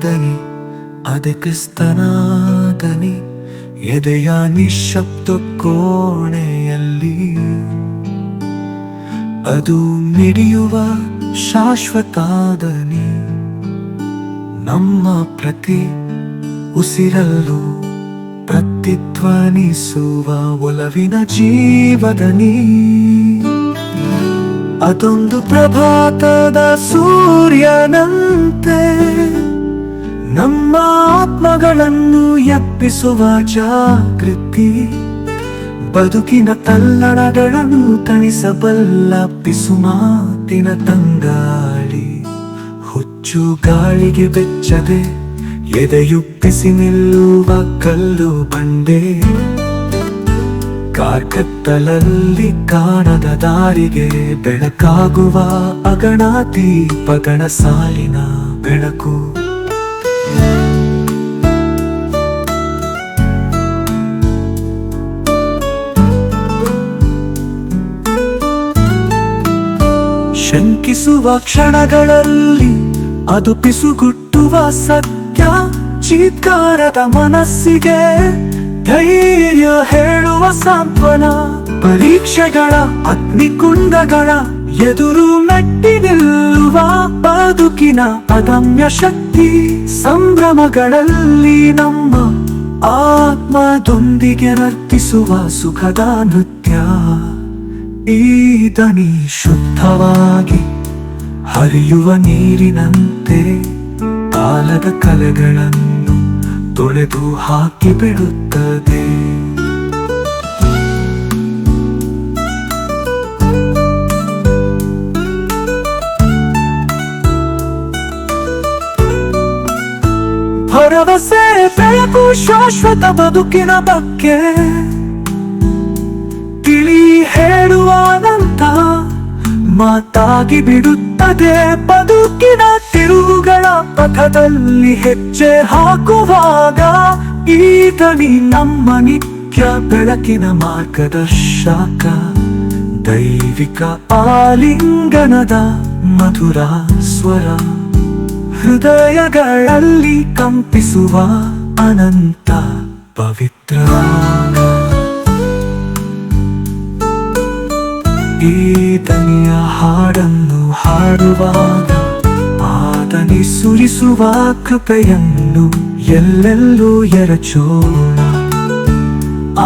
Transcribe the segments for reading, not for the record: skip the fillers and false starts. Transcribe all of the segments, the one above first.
ದನಿ, ಅದೇ ಕ್ರಿಸ್ತನ ದನಿ, ಎದೆಯ ನಿಶ್ಶಬ್ದ ಕೋಣೆಯಲ್ಲಿ. ಅದು ಮಿಡಿಯುವ ಶಾಶ್ವತ ದನಿ, ನಮ್ಮ ಪ್ರತಿ ಉಸಿರಲ್ಲೂ ಪ್ರತಿಧ್ವನಿಸುವ ಒಲವಿನ ಜೀವದನಿ. ಅದೊಂದು ಪ್ರಭಾತದ ಸೂರ್ಯನಂತೆ ನಮ್ಮ ಆತ್ಮಗಳನ್ನು ಎಬ್ಬಿಸುವ ಜಾಗೃತಿ, ಬದುಕಿನ ತಲ್ಲಣಗಳನ್ನು ತಣಿಸಬಲ್ಲ ಪಿಸುಮಾತಿನ ತಂಗಾಳಿ. ಹುಚ್ಚು ಗಾಳಿಗೆ ಬೆಚ್ಚದೆ ಎದೆಯುಪ್ಪಿಸಿ ನಿಲ್ಲುವ ಕಲ್ಲು ಬಂಡೆ, ಕಾರ್ಕತ್ತಲಲ್ಲಿ ಕಾಣದ ದಾರಿಗೆ ಬೆಳಕಾಗುವ ಅಗಣ ದೀಪಗಳ ಸಾಲಿನ ಬೆಳಕು. ಶಂಕಿಸುವ ಕ್ಷಣಗಳಲ್ಲಿ ಅದು ಪಿಸುಗುಟ್ಟುವ ಸತ್ಯ, ಚೀತ್ಕಾರದ ಮನಸ್ಸಿಗೆ ಧೈರ್ಯ ಹೇಳುವ ಸಾಂತ್ವನ. ಪರೀಕ್ಷೆಗಳ ಅಗ್ನಿಕುಂಡಗಳ ಎದುರು ಮೆಟ್ಟಿ ನಿಲ್ಲುವ ಬದುಕಿನ ಅದಮ್ಯ ಶಕ್ತಿ. ಸಂಭ್ರಮಗಳಲ್ಲಿ ನಮ್ಮ ಆತ್ಮದೊಂದಿಗೆ ನರ್ತಿಸುವ ಸುಖದ ನೃತ್ಯ. ಈ ದನಿ ಶುದ್ಧವಾಗಿ ಹರಿಯುವ ನೀರಿನಂತೆ ಕಾಲದ ಕಲೆಗಳನ್ನು ತೊಳೆದು ಹಾಕಿ ಬಿಡುತ್ತದೆ. ಭರವಸೆ ಬೆಳಕು ಶಾಶ್ವತ ಬದುಕಿನ ಬಗ್ಗೆ ತಿಳಿ ಹೇಳುವ ಅನಂತ ಮಾತಾಗಿ ಬಿಡುತ್ತದೆ. ಬದುಕಿನ ತಿರುವುಗಳ ಪಥದಲ್ಲಿ ಹೆಜ್ಜೆ ಹಾಕುವಾಗ ಈ ದನಿ ನಮ್ಮ ನಿತ್ಯ ಬೆಳಕಿನ ಮಾರ್ಗದರ್ಶಕ. ದೈವಿಕ ಆಲಿಂಗನದ ಮಧುರ ಸ್ವರ, ಹೃದಯಗಳಲ್ಲಿ ಕಂಪಿಸುವ ಅನಂತ ಪವಿತ್ರ. ಈ ದನಿಯ ಹಾಡನ್ನು ಹಾಡುವಾಗ ಆ ದನಿ ಸುರಿಸುವ ಕೃಪೆಯನ್ನು ಎಲ್ಲೆಲ್ಲೂ ಎರಚೋಣ.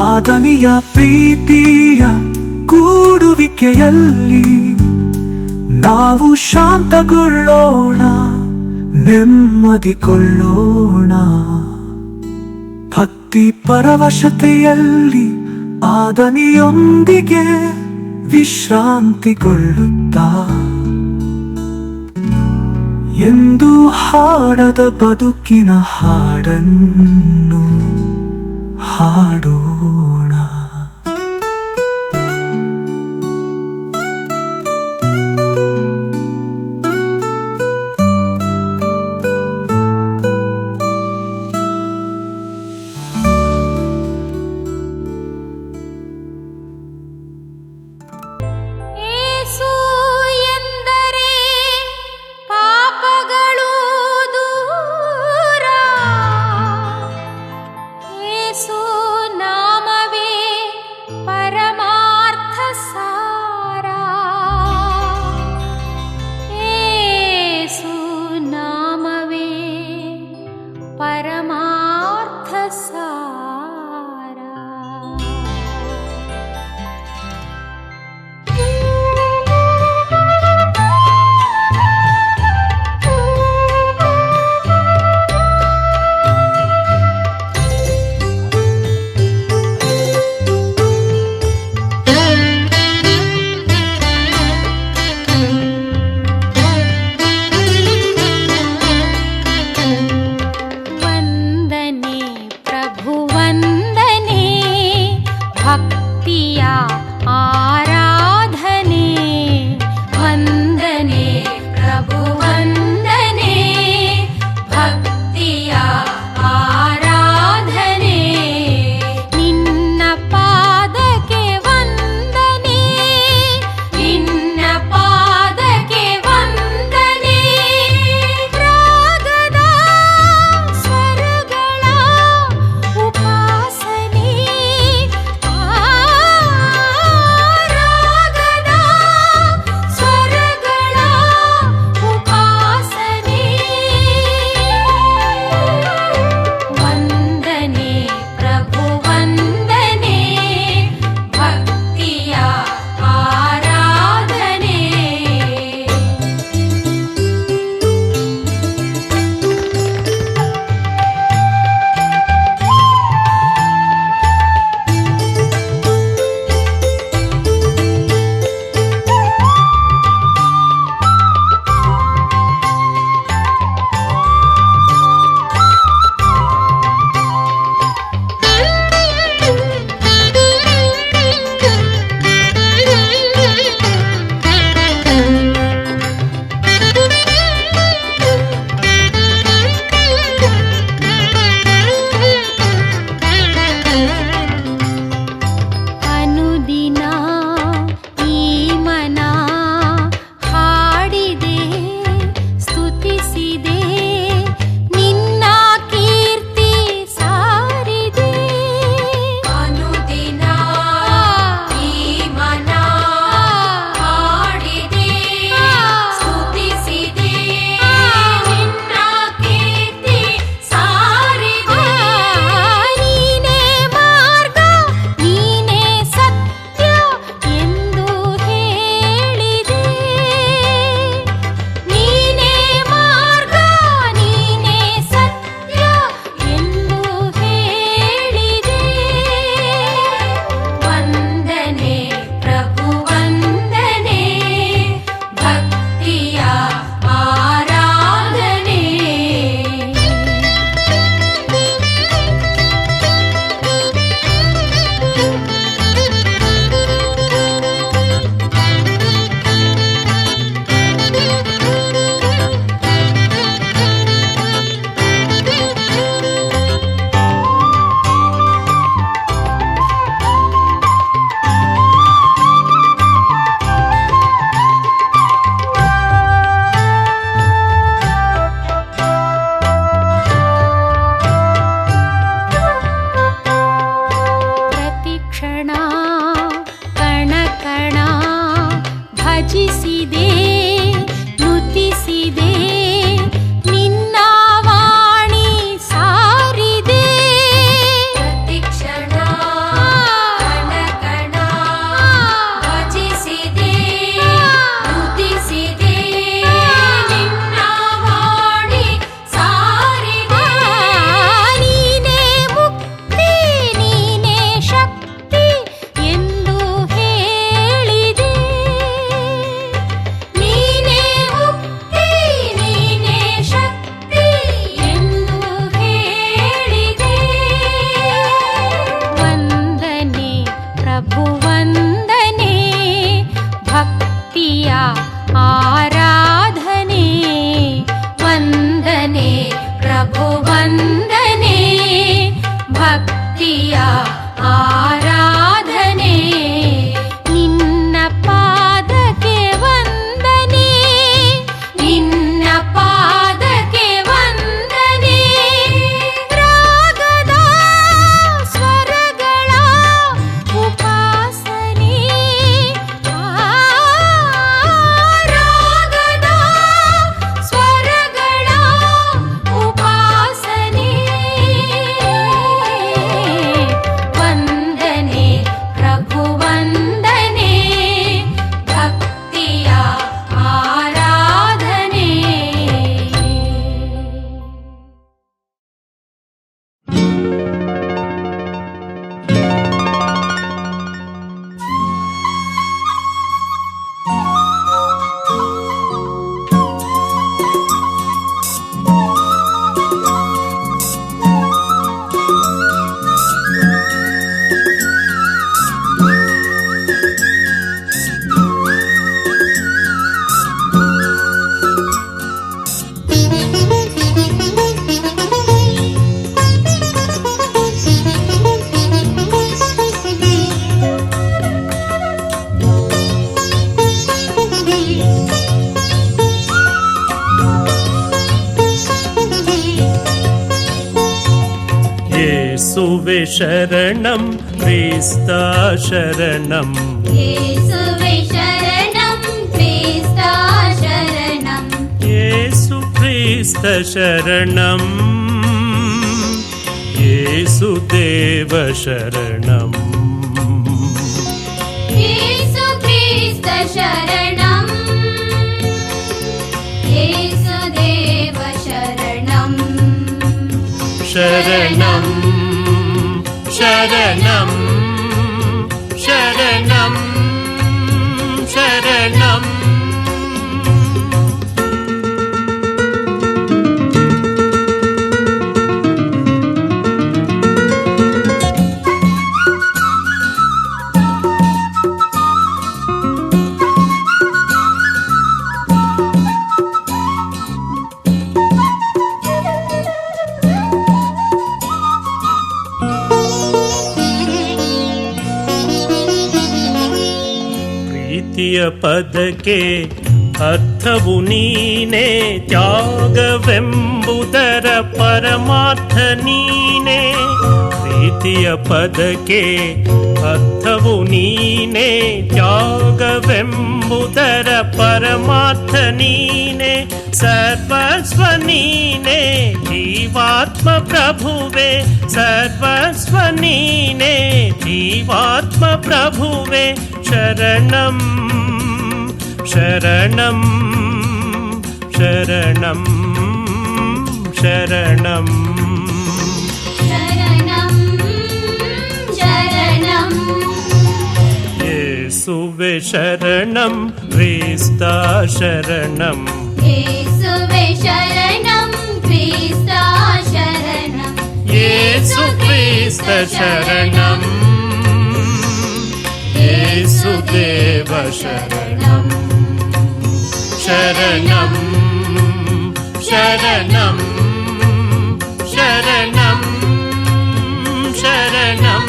ಆ ದನಿಯ ಪ್ರೀತಿಯ ಕೂಡುವಿಕೆಯಲ್ಲಿ ನಾವು ಶಾಂತಗೊಳ್ಳೋಣ, ನೆಮ್ಮದಿಗೊಳ್ಳೋಣ. ಭಕ್ತಿ ಪರವಶತೆಯಲ್ಲಿ ಆ ದನಿಯೊಂದಿಗೆ ವಿಶ್ರಾಂತಿಗೊಳ್ಳುತ್ತಾ ಎಂದು ಹಾಡದ ಬದುಕಿನ ಹಾಡನ್ನು ಹಾಡೋಣ. ನಾ ಪ್ರಭು ವಂದನೆ ಭಕ್ತಿಯ ಆರಾಧನೆ ನಿನ್ನ ಪಾದಕ್ಕೆ ವಂದನೆ ನಿನ್ನ ಪಾದಕ್ಕೆ ವಂದನೆ ರಾಗದ ಸ್ವರಗಳ ಉಪಾಸನೆ ರಾಗದ ಸ್ವರಗಳ ಉಪಾಸನೆ ವಂದನೆ ಪ್ರಭು ವಂದನೆ ಭಕ್ತಿಯ ಆರಾಧನೆ ಯೇಸುವೆ ಶರಣಂ ಕ್ರಿಸ್ತ ಶರಣಂ ಯೇಸುವೆ ಶರಣಂ ಕ್ರಿಸ್ತ ಶರಣಂ ಯೇಸು ಕ್ರಿಸ್ತ ಶರಣಂ ಯೇಸು ದೇವ ಶರಣಂ ಯೇಸು ಕ್ರಿಸ್ತ ಶರಣಂ ಯೇಸು ದೇವ ಶರಣಂ ಶರಣಂ ಶರಣಂ ಶರಣಂ ಶರಣಂ ಪ್ರೀತಿಯ ಪದಕ್ಕೆ ಅರ್ಥವು ನೀನೇ ತ್ಯಾಗವೆಂಬುದರ ಪರಮಾರ್ಥ ನೀನೇ ಪ್ರೀತಿಯ ಪದಕ್ಕೆ ಅರ್ಥವು ನೀನೇ ತ್ಯಾಗವೆಂಬುದರ ಪರಮಾರ್ಥ ನೀನೇ ಸರ್ವಸ್ವ ನೀನೇ ಜೀವಾತ್ಮ ಪ್ರಭುವೆ ಸರ್ವಸ್ವ ನೀನೇ ಜೀವಾತ್ಮ ಪ್ರಭುವೆ ಶರಣಂ ಶರಣಂ ಶರಣಂ ಶರಣಂ ಶರಣಂ ಶರಣಂ ಯೇಸುವೆ ಶರಣಂ ಕ್ರಿಸ್ತ ಶರಣಂ ಯೇಸುವೆ ಶರಣಂ ಕ್ರಿಸ್ತ ಶರಣಂ ಯೇಸು ಕ್ರಿಸ್ತ ಶರಣಂ ಯೇಸು ದೇವ ಶರಣಂ ಶರಣಂ ಶರಣಂ ಶರಣಂ ಶರಣಂ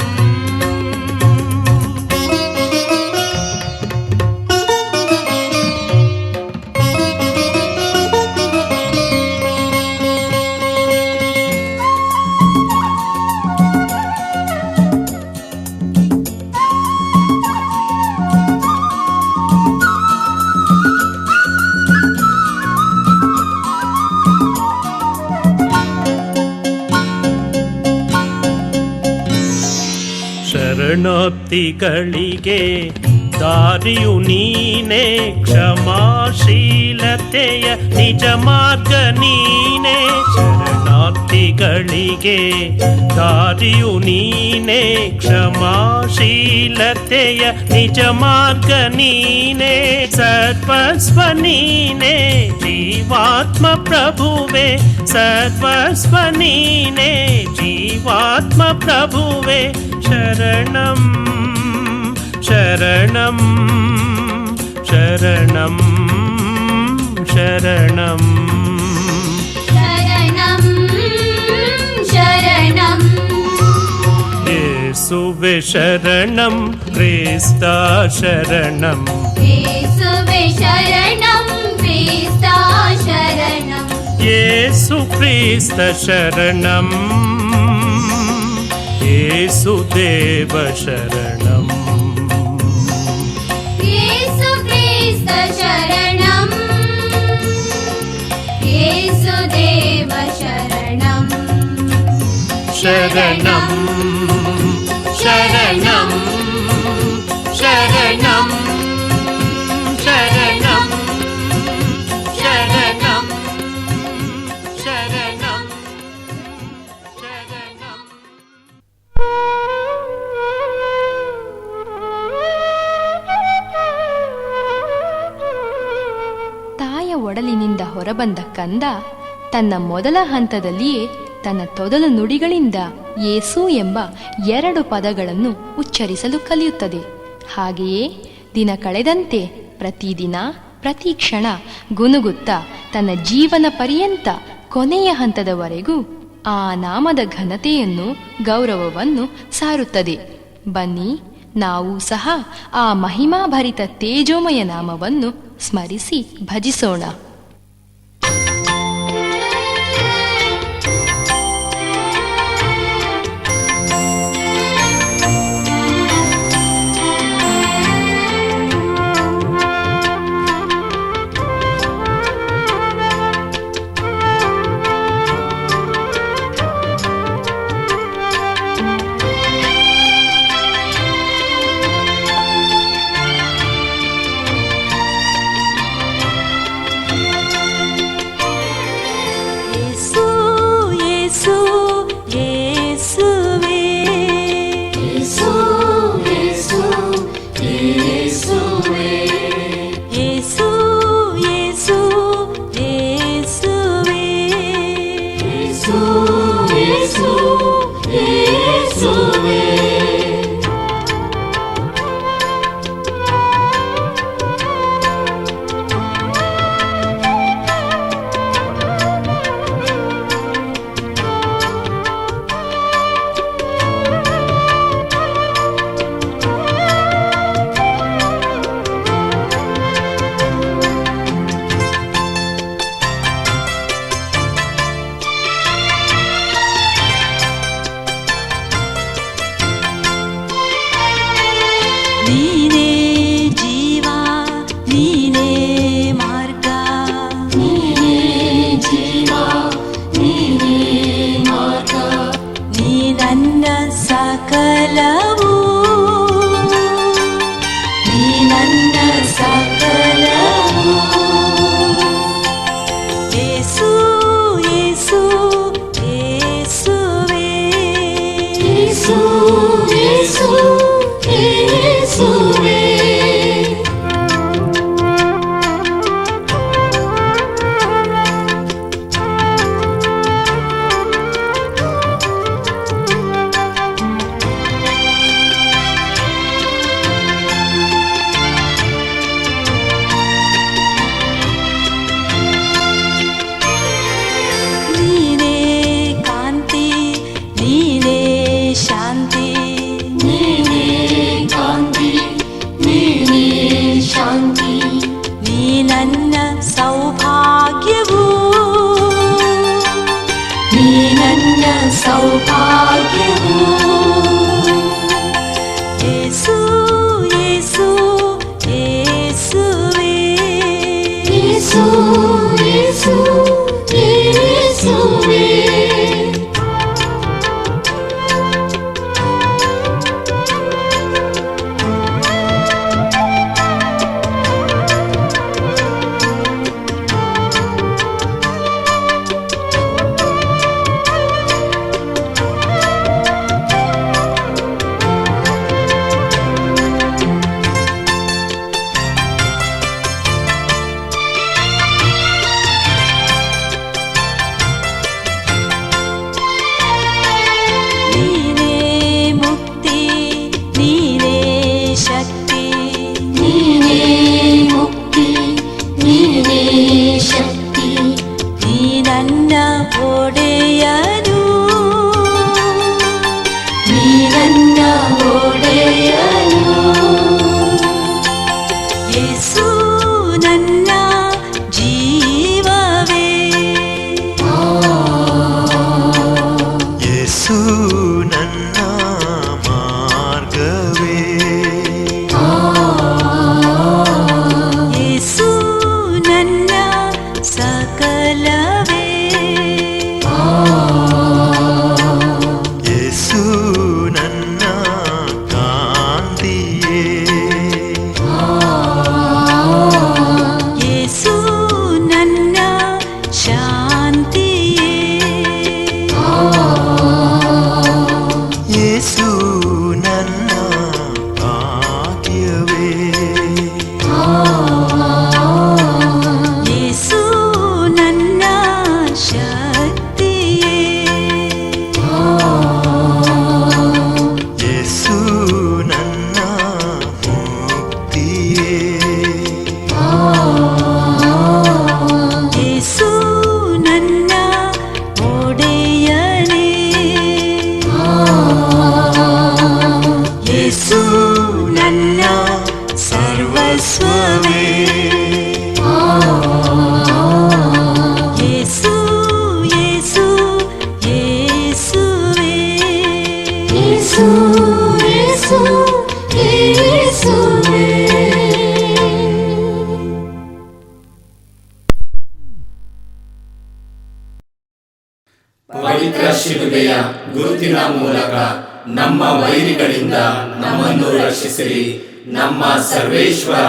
ಶರಣಾರ್ಥಿಗಳಿಗೆ ದಾರಿಯು ನೀನೇ ಕ್ಷಮಾಶೀಲತೆಯ ನಿಜ ಮಾರ್ಗ ನೀನೇ ಶರಣಾರ್ಥಿಗಳಿಗೆ ದಾರಿಯು ನೀನೇ ಕ್ಷಮಾಶೀಲತೆಯ ನಿಜ ಮಾರ್ಗ ನೀನೇ ಸರ್ವಸ್ವ ನೀನೇ ಜೀವಾತ್ಮ ಪ್ರಭುವೆ ಸರ್ವಸ್ವ ನೀನೇ ಜೀವಾತ್ಮ ಪ್ರಭುವೆ ಶರಣಂ ಶರಣಂ ಶರಣಂ ಶರಣಂ ಶರಣಂ യേശുവേ ശരണം ക്രിസ്ത ശരണം യേശുവേ ശരണം ക്രിസ്ത ശരണം യേശു ക്രിസ്ത ശരണം യേശുദേവ ശരണം യേശു ക്രിസ്ത ശരണം യേശുദേവ ശരണം ശരണം ശരണം ശരണം ശരണം ശരണം ശരണം ശരണം ತಾಯ ಒಡಲಿನಿಂದ ಹೊರಬಂದ ಕಂದ ತನ್ನ ಮೊದಲ ಹಂತದಲ್ಲಿಯೇ ತನ್ನ ತೊದಲು ನುಡಿಗಳಿಂದ ಯೇಸು ಎಂಬ 2 ಪದಗಳನ್ನು ಉಚ್ಚರಿಸಲು ಕಲಿಯುತ್ತದೆ. ಹಾಗೆಯೇ ದಿನ ಕಳೆದಂತೆ ಪ್ರತಿದಿನ ಪ್ರತಿ ಕ್ಷಣ ಗುನುಗುತ್ತಾ ತನ್ನ ಜೀವನ ಪರ್ಯಂತ ಕೊನೆಯ ಹಂತದವರೆಗೂ ಆ ನಾಮದ ಘನತೆಯನ್ನು ಗೌರವವನ್ನು ಸಾರುತ್ತದೆ. ಬನ್ನಿ, ನಾವು ಸಹ ಆ ಮಹಿಮಾಭರಿತ ತೇಜೋಮಯ ನಾಮವನ್ನು ಸ್ಮರಿಸಿ ಭಜಿಸೋಣ. ಯೇಸು ಯೇಸುವೇ. ಪವಿತ್ರ ಶಿಲುಬೆಯ ಗುರುತಿನ ಮೂಲಕ ನಮ್ಮ ವೈರಿಗಳಿಂದ ನಮ್ಮನ್ನು ರಕ್ಷಿಸಿರಿ. ನಮ್ಮ ಸರ್ವೇಶ್ವರ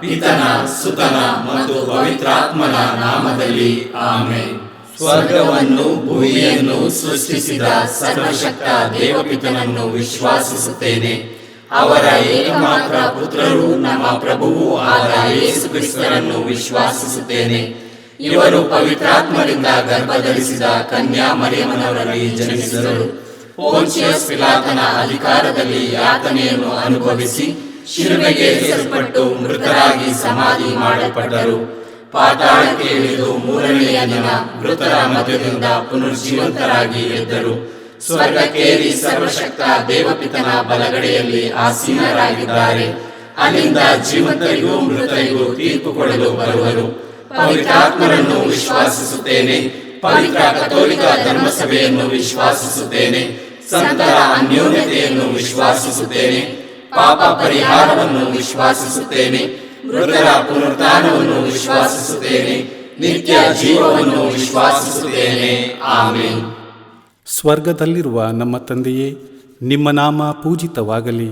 ಪಿತನ ಸುತನ ಮತ್ತು ಪವಿತ್ರಾತ್ಮನ ನಾಮದಲ್ಲಿ ಆಮೆನ್. ಸ್ವರ್ಗವನ್ನು ಭೂಮಿಯನ್ನು ಸೃಷ್ಟಿಸಿದ ಸರ್ವಶಕ್ತ ದೇವಪಿತನನ್ನು ವಿಶ್ವಾಸಿಸುತ್ತೇನೆ. ಅವರ ಏಕಮಾತ್ರ ಪುತ್ರರು ನಮ್ಮ ಪ್ರಭುವೂ ಆದ ಯೇಸು ಕ್ರಿಸ್ತರನ್ನು ವಿಶ್ವಾಸಿಸುತ್ತೇನೆ. ಇವರು ಪವಿತ್ರಾತ್ಮರಿಂದ ಗರ್ಭಧರಿಸಿದ ಕನ್ಯಾ ಮರಿಯಮ್ಮನವರಲ್ಲಿ ಜನಿಸಿದರು. ಪೋಂಚಿಯಸ್ ಪಿಲಾತನ ಅಧಿಕಾರದಲ್ಲಿ ಯಾತನೆಯನ್ನು ಅನುಭವಿಸಿ ಶಿಲುಬೆಗೆ ಏರಿಸಲ್ಪಟ್ಟು ಮೃತರಾಗಿ ಸಮಾಧಿ ಮಾಡಲ್ಪಟ್ಟರು. ಪಾತಾಳಕ್ಕೆ ಇಳಿದು ಮೂರನೆಯ ದಿನ ಮೃತರ ಮಧ್ಯದಿಂದ ಪುನರ್ಜೀವಂತರಾಗಿ ಎದ್ದರು. ಸ್ವರ್ಗಕ್ಕೇರಿ ಸರ್ವಶಕ್ತ ದೇವಪಿತನ ಬಲಗಡೆಯಲ್ಲಿ ಆಸೀನರಾಗಿದ್ದಾರೆ. ಅಲ್ಲಿಂದ ಜೀವಂತರಿಗೂ ಮೃತರಿಗೂ ತೀರ್ಪು ಕೊಡಲು ಬರುವರು. ಪವಿತ್ರಾತ್ಮರನ್ನು ವಿಶ್ವಾಸಿಸುತ್ತೇನೆ. ಪವಿತ್ರ ಕಥೋಲಿಕ ಧರ್ಮಸಭೆಯನ್ನು ವಿಶ್ವಾಸಿಸುತ್ತೇನೆ. ಸಂತರ ಅನ್ಯೋನ್ಯತೆಯನ್ನು ವಿಶ್ವಾಸಿಸುತ್ತೇನೆ. ಪಾಪ ಪರಿಹಾರವನ್ನು ವಿಶ್ವಾಸಿಸುತ್ತೇನೆ. ಮೃತರ ಪುನರುತ್ಥಾನವನ್ನು ವಿಶ್ವಾಸಿಸುತ್ತೇನೆ. ನಿತ್ಯ ಜೀವವನ್ನು ವಿಶ್ವಾಸಿಸುತ್ತೇನೆ. ಆಮೆನ್. ಸ್ವರ್ಗದಲ್ಲಿರುವ ನಮ್ಮ ತಂದೆಯೇ, ನಿಮ್ಮ ನಾಮ ಪೂಜಿತವಾಗಲಿ.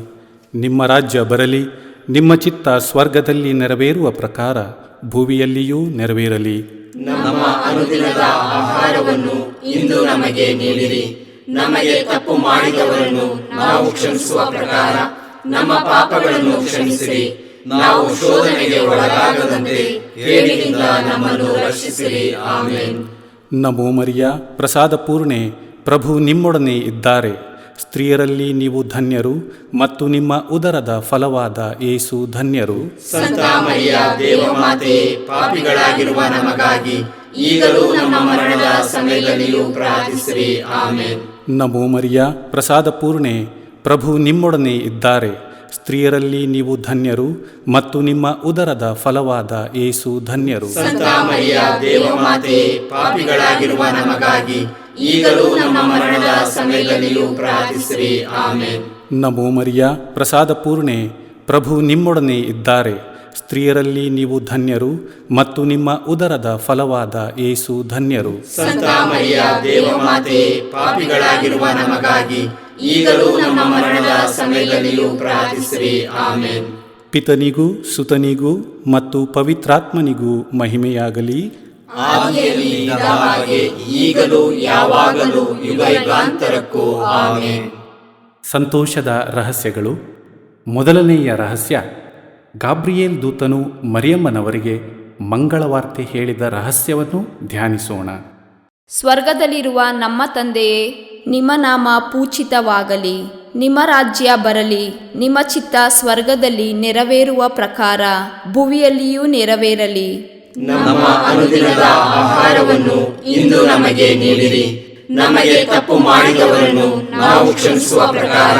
ನಿಮ್ಮ ರಾಜ್ಯ ಬರಲಿ. ನಿಮ್ಮ ಚಿತ್ತ ಸ್ವರ್ಗದಲ್ಲಿ ನೆರವೇರುವ ಪ್ರಕಾರ ಭೂಮಿಯಲ್ಲಿಯೂ ನೆರವೇರಲಿ. ನಮ್ಮ ಅನುದಿನದ ಆಹಾರವನ್ನು ಇಂದು ನಮಗೆ ನೀಡಿರಿ. ನಮಗೆ ತಪ್ಪು ಮಾಡಿದವರನ್ನು ನಾವು ಕ್ಷಮಿಸುವ ಪ್ರಕಾರ ನಮ್ಮ ಪಾಪಗಳನ್ನು ಕ್ಷಮಿಸಿರಿ. ನಾವು ಶೋಧನೆಗೆ ಒಳಗಾಗದಂತೆ ಕೇಡಿನಿಂದ ನಮ್ಮನ್ನು ರಕ್ಷಿಸಿರಿ. ಆಮೆನ್. ನಮೋ ಮರಿಯ, ಪ್ರಸಾದ ಪೂರ್ಣೆ, ಪ್ರಭು ನಿಮ್ಮೊಡನೆ ಇದ್ದಾರೆ. ಸ್ತ್ರೀಯರಲ್ಲಿ ನೀವು ಧನ್ಯರು ಮತ್ತು ನಿಮ್ಮ ಉದರದ ಫಲವಾದ ಯೇಸು ಧನ್ಯರು. ಸಂತ ಮರಿಯ ದೇವಮಾತೆಯೇ, ಪಾಪಿಗಳಾಗಿರುವ ನಮಗಾಗಿ ಈಗಲೂ ನಮ್ಮ ಮರಣದ ಸಮಯದಲ್ಲಿಯೂ ಪ್ರಾರ್ಥಿಸಿರಿ. ಆಮೆನ್. ನಮೋ ಮರಿಯ, ಪ್ರಸಾದ ಪೂರ್ಣೆ, ಪ್ರಭು ನಿಮ್ಮೊಡನೆ ಇದ್ದಾರೆ. ಸ್ತ್ರೀಯರಲ್ಲಿ ನೀವು ಧನ್ಯರು ಮತ್ತು ನಿಮ್ಮ ಉದರದ ಫಲವಾದ ಯೇಸು ಧನ್ಯರು. ಸಂತ ಮರಿಯ ದೇವಮಾತೆಯೇ, ಪಾಪಿಗಳಾಗಿರುವ ನಮಗಾಗಿ ಈಗಲೂ ನಮ್ಮ ಮರಣದ ಸಮಯದಲ್ಲಿಯೂ ಪ್ರಾರ್ಥಿಸಿರಿ. ಆಮೆನ್. ನಮೋ ಮರಿಯ, ಪ್ರಸಾದ ಪೂರ್ಣೆ, ಪ್ರಭು ನಿಮ್ಮೊಡನೆ ಇದ್ದಾರೆ. ಸ್ತ್ರೀಯರಲ್ಲಿ ನೀವು ಧನ್ಯರು ಮತ್ತು ನಿಮ್ಮ ಉದರದ ಫಲವಾದ ಯೇಸು ಧನ್ಯರು. ಸಂತ ಮರಿಯ ದೇವಮಾತೆಯೇ, ಪಾಪಿಗಳಾಗಿರುವ ನಮಗಾಗಿ ಈಗಲೂ ನಮ್ಮ ಮರಣದ ಸಮಯದಲ್ಲಿಯೂ ಪ್ರಾರ್ಥಿಸಿರಿ. ಆಮೆನ್. ಪಿತನಿಗೂ ಸುತನಿಗೂ ಮತ್ತು ಪವಿತ್ರಾತ್ಮನಿಗೂ ಮಹಿಮೆಯಾಗಲಿ. ಆದಿಯಲ್ಲಿ ಇದ್ದ ಹಾಗೆ ಈಗಲೂ ಯಾವಾಗಲೂ ಯುಗಯುಗಾಂತರಕ್ಕೂ ಆಮೆನ್. ಸಂತೋಷದ ರಹಸ್ಯಗಳು. ಮೊದಲನೆಯ ರಹಸ್ಯ, ಗಾಬ್ರಿಯೇಲ್ ದೂತನು ಮರಿಯಮ್ಮನವರಿಗೆ ಮಂಗಳವಾರ್ತೆ ಹೇಳಿದ ರಹಸ್ಯವನ್ನು ಧ್ಯಾನಿಸೋಣ. ಸ್ವರ್ಗದಲ್ಲಿರುವ ನಮ್ಮ ತಂದೆಯೇ, ನಿಮ್ಮ ನಾಮ ಪೂಜಿತವಾಗಲಿ. ನಿಮ್ಮ ರಾಜ್ಯ ಬರಲಿ. ನಿಮ್ಮ ಚಿತ್ತ ಸ್ವರ್ಗದಲ್ಲಿ ನೆರವೇರುವ ಪ್ರಕಾರ ಭುವಿಯಲ್ಲಿಯೂ ನೆರವೇರಲಿ. ನಮ್ಮ ಅನುದಿನದ ಆಹಾರವನ್ನು ಇಂದು ನಮಗೆ ನೀಡಿರಿ. ನಮಗೆ ತಪ್ಪು ಮಾಡಿದವರನ್ನು ನಾವು ಕ್ಷಮಿಸುವ ಪ್ರಕಾರ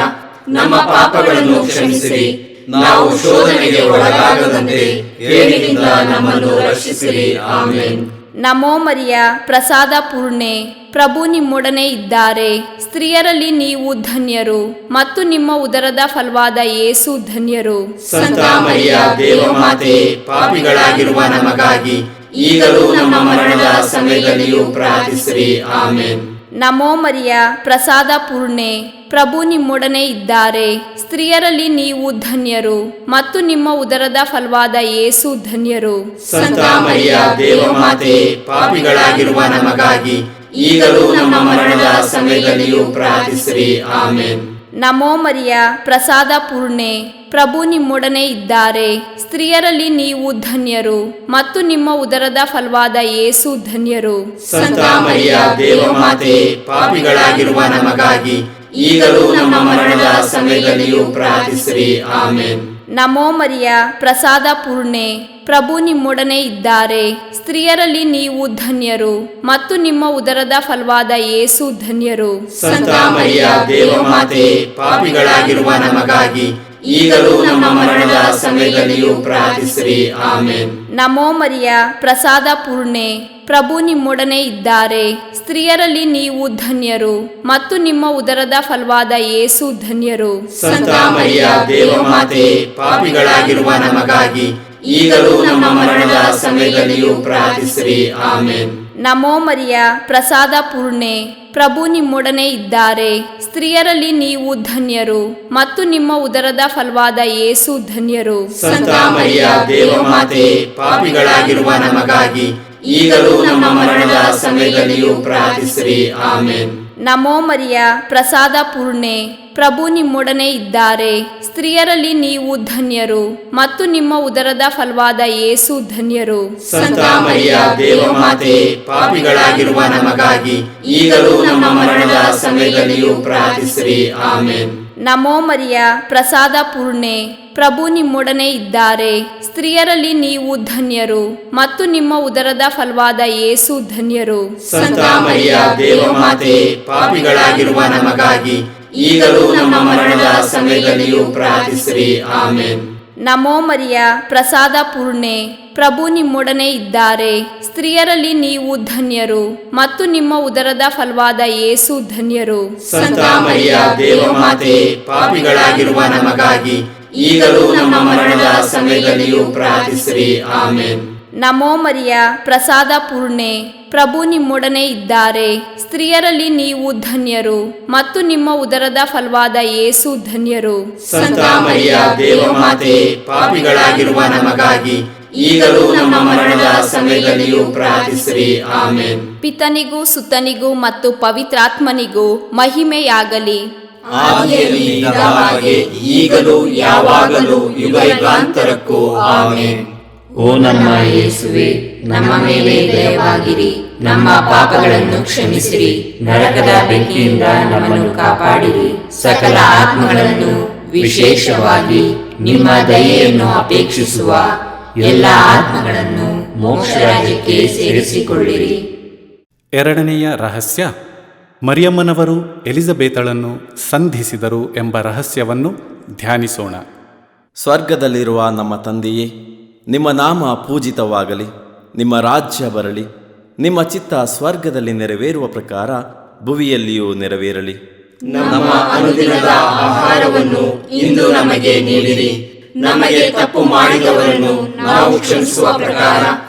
ನಮ್ಮ ಪಾಪಗಳನ್ನು ಕ್ಷಮಿಸಿರಿ. ನಾವು ಶೋಧನೆಗೆ ಒಳಗಾಗದಂತೆ ಕೇಡಿನಿಂದ ನಮ್ಮನ್ನು ರಕ್ಷಿಸಿರಿ. ಆಮೆನ್. ನಮೋ ಮರಿಯ, ಪ್ರಸಾದ ಪೂರ್ಣೆ, ಪ್ರಭು ನಿಮ್ಮೊಡನೆ ಇದ್ದಾರೆ. ಸ್ತ್ರೀಯರಲ್ಲಿ ನೀವು ಧನ್ಯರು ಮತ್ತು ನಿಮ್ಮ ಉದರದ ಫಲವಾದ ಯೇಸು ಧನ್ಯರು. ಸಂತ ಮರಿಯ ದೇವಮಾತೆಯೇ, ಪಾಪಿಗಳಾಗಿರುವ ನಮಗಾಗಿ ಈಗಲೂ ನಮ್ಮ ಮರಣದ ಸಮಯದಲ್ಲಿಯೂ ಪ್ರಾರ್ಥಿಸಿರಿ. ಆಮೆನ್. ನಮೋ ಮರಿಯ, ಪ್ರಸಾದ ಪೂರ್ಣೆ, ಪ್ರಭು ನಿಮ್ಮೊಡನೆ ಇದ್ದಾರೆ. ಸ್ತ್ರೀಯರಲ್ಲಿ ನೀವು ಧನ್ಯರು ಮತ್ತು ನಿಮ್ಮ ಉದರದ ಫಲವಾದ ಯೇಸು ಧನ್ಯರು. ಸಂತ ಮರಿಯ ದೇವಮಾತೆಯೇ, ಪಾಪಿಗಳಾಗಿರುವ ನಮಗಾಗಿ ಈಗಲೂ ನಮ್ಮ ಮರಣದ ಸಮಯದಲ್ಲಿಯೂ ಪ್ರಾರ್ಥಿಸಿರಿ. ಆಮೆನ್. ನಮೋ ಮರಿಯ, ಪ್ರಸಾದ ಪೂರ್ಣೆ, ಪ್ರಭು ನಿಮ್ಮೊಡನೆ ಇದ್ದಾರೆ. ಸ್ತ್ರೀಯರಲ್ಲಿ ನೀವು ಧನ್ಯರು ಮತ್ತು ನಿಮ್ಮ ಉದರದ ಫಲವಾದ ಯೇಸು ಧನ್ಯರು. ಸಂತ ಮರಿಯ ದೇವಮಾತೆಯೇ, ಪಾಪಿಗಳಾಗಿರುವ ನಮಗಾಗಿ ಈಗಲೂ ನಮ್ಮ ಮರಣದ ಸಮಯದಲ್ಲಿಯೂ ಪ್ರಾರ್ಥಿಸಿರಿ. ಆಮೆನ್. ನಮೋ ಮರಿಯ, ಪ್ರಸಾದ ಪೂರ್ಣೆ, ಪ್ರಭು ನಿಮ್ಮೊಡನೆ ಇದ್ದಾರೆ. ಸ್ತ್ರೀಯರಲ್ಲಿ ನೀವು ಧನ್ಯರು ಮತ್ತು ನಿಮ್ಮ ಉದರದ ಫಲವಾದ ಯೇಸು ಧನ್ಯರು. ಸಂತ ಮರಿಯ ದೇವಮಾತೆಯೇ, ಪಾಪಿಗಳಾಗಿರುವ ನಮಗಾಗಿ ಈಗಲೂ ನಮ್ಮ ಮರಣದ ಸಮಯದಲ್ಲಿಯೂ ಪ್ರಾರ್ಥಿಸಿರಿ. ಆಮೆನ್. ನಮೋ ಮರಿಯ ಪ್ರಸಾದ ಪೂರ್ಣೆ, ಪ್ರಭು ನಿಮ್ಮೊಡನೆ ಇದ್ದಾರೆ. ಸ್ತ್ರೀಯರಲ್ಲಿ ನೀವು ಧನ್ಯರು ಮತ್ತು ನಿಮ್ಮ ಉದರದ ಫಲವಾದ ಯೇಸು ಧನ್ಯರು. ಸಂತ ಮರಿಯ ದೇವಮಾತೆ, ಪಾಪಿಗಳಾಗಿರುವ ನಮಗಾಗಿ ಈಗಲೂ ನಮ್ಮ ಮರಣದ ಸಮಯದಲ್ಲಿಯೂ ಪ್ರಾರ್ಥಿಸಿರಿ. ಆಮೇನ್. ನಮೋ ಮರಿಯ ಪ್ರಸಾದ ಪೂರ್ಣೆ, ಪ್ರಭು ನಿಮ್ಮೊಡನೆ ಇದ್ದಾರೆ. ಸ್ತ್ರೀಯರಲ್ಲಿ ನೀವು ಧನ್ಯರು ಮತ್ತು ನಿಮ್ಮ ಉದರದ ಫಲವಾದ ಯೇಸು ಧನ್ಯರು. ಸಂತ ಮರಿಯ ದೇವಮಾತೆ, ಪಾಪಿಗಳಾಗಿರುವ ನಮಗಾಗಿ ಈಗಲೂ ನಮ್ಮ ಮರಣದ ಸಮಯದಲ್ಲಿಯೂ ಪ್ರಾರ್ಥಿಸಿರಿ. ಆಮೇನ್. ನಮೋ ಮರಿಯ ಪ್ರಸಾದ ಪೂರ್ಣೆ, ಪ್ರಭು ನಿಮ್ಮೊಡನೆ ಇದ್ದಾರೆ. ಸ್ತ್ರೀಯರಲ್ಲಿ ನೀವು ಧನ್ಯರು ಮತ್ತು ನಿಮ್ಮ ಉದರದ ಫಲವಾದ ಯೇಸು ಧನ್ಯರು. ಸಂತ ಮರಿಯ ದೇವಮಾತೆ, ಪಾಪಿಗಳಾಗಿರುವ ನಮಗಾಗಿ ಈಗಲೂ ನಮ್ಮ ಮರಣದ ಸಮಯದಲ್ಲಿಯೂ ಪ್ರಾರ್ಥಿಸಿರಿ. ಆಮೇನ್. ನಮೋ ಮರಿಯ ಪ್ರಸಾದ ಪೂರ್ಣೆ, ಪ್ರಭು ನಿಮ್ಮೊಡನೆ ಇದ್ದಾರೆ. ಸ್ತ್ರೀಯರಲ್ಲಿ ನೀವು ಧನ್ಯರು ಮತ್ತು ನಿಮ್ಮ ಉದರದ ಫಲವಾದ ಯೇಸು ಧನ್ಯರು. ಸಂತ ಮರಿಯ ದೇವಮಾತೆ, ಪಾಪಿಗಳಾಗಿರುವ ನಮಗಾಗಿ ಈಗಲೂ ನಮ್ಮ ಮರಣದ ಸಮಯದಲ್ಲಿಯೂ ಪ್ರಾರ್ಥಿಸಿರಿ. ಆಮೇನ್. ನಮೋ ಮರಿಯ ಪ್ರಸಾದ ಪೂರ್ಣೆ, ಪ್ರಭು ನಿಮ್ಮೊಡನೆ ಇದ್ದಾರೆ. ಸ್ತ್ರೀಯರಲ್ಲಿ ನೀವು ಧನ್ಯರು ಮತ್ತು ನಿಮ್ಮ ಉದರದ ಫಲವಾದ ಯೇಸು ಧನ್ಯರು. ಸಂತ ಮರಿಯ ದೇವಮಾತೆ, ಪಾಪಿಗಳಾಗಿರುವ ನಮಗಾಗಿ ಈಗಲೂ ನಮ್ಮ ಮರಣದ ಸಮಯದಲ್ಲಿಯೂ ಪ್ರಾರ್ಥಿಸಿರಿ. ಆಮೇನ್. ನಮೋ ಮರಿಯ ಪ್ರಸಾದ ಪೂರ್ಣೆ, ಪ್ರಭು ನಿಮ್ಮೊಡನೆ ಇದ್ದಾರೆ. ಸ್ತ್ರೀಯರಲ್ಲಿ ನೀವು ಧನ್ಯರು ಮತ್ತು ನಿಮ್ಮ ಉದರದ ಫಲವಾದ ಯೇಸು ಧನ್ಯರು. ಸಂತ ಮರಿಯ ದೇವಮಾತೆ, ಪಾಪಿಗಳಾಗಿರುವ ನಮಗಾಗಿ ಈಗಲೂ ನಮ್ಮ ಮರಣದ ಸಮಯದಲ್ಲಿಯೂ ಪ್ರಾರ್ಥಿಸಿರಿ. ಆಮೇನ್. ಪಿತನಿಗೂ ಸುತನಿಗೂ ಮತ್ತು ಪವಿತ್ರಾತ್ಮನಿಗೂ ಮಹಿಮೆಯಾಗಲಿ. ಆದಿಯಲ್ಲಿ ಇದ್ದ ಹಾಗೆ ಈಗಲೂ ಯಾವಾಗಲೂ ಯುಗಾಂತರಕ್ಕೂ. ಆಮೇನ್. ಓ ನಮ್ಮ ಯೇಸುವೆ, ನಮ್ಮ ಮೇಲೆ ದಯವಾಗಿರಿ, ನಮ್ಮ ಪಾಪಗಳನ್ನು ಕ್ಷಮಿಸಿರಿ, ನರಕದ ಬೆಂಕಿಯಿಂದ ನಮ್ಮನ್ನು ಕಾಪಾಡಿರಿ, ಸಕಲ ಆತ್ಮಗಳನ್ನು ವಿಶೇಷವಾಗಿ ನಿಮ್ಮ ದಯೆಯನ್ನು ಅಪೇಕ್ಷಿಸುವ ಎಲ್ಲ ಆತ್ಮಗಳನ್ನು ಮೋಕ್ಷ ರಾಜ್ಯಕ್ಕೆ ಸೇರಿಸಿಕೊಳ್ಳಿರಿ. ಎರಡನೆಯ ರಹಸ್ಯ, ಮರಿಯಮ್ಮನವರು ಎಲಿಜಬೇತಳನ್ನು ಸಂಧಿಸಿದರು ಎಂಬ ರಹಸ್ಯವನ್ನು ಧ್ಯಾನಿಸೋಣ. ಸ್ವರ್ಗದಲ್ಲಿರುವ ನಮ್ಮ ತಂದೆಯೇ, ನಿಮ್ಮ ನಾಮ ಪೂಜಿತವಾಗಲಿ, ನಿಮ್ಮ ರಾಜ್ಯ ಬರಲಿ, ನಿಮ್ಮ ಚಿತ್ತ ಸ್ವರ್ಗದಲ್ಲಿ ನೆರವೇರುವ ಪ್ರಕಾರ ಭುವಿಯಲ್ಲಿಯೂ ನೆರವೇರಲಿ. ನಮ್ಮ ಅನುದಿನದ ಆಹಾರವನ್ನು ಇಂದು ನಮಗೆ ನೀಡಿರಿ. ನಮಗೆ ತಪ್ಪು ಮಾಡಿದವರನ್ನು ನಾವು ಕ್ಷಮಿಸುವ ಪ್ರಕಾರ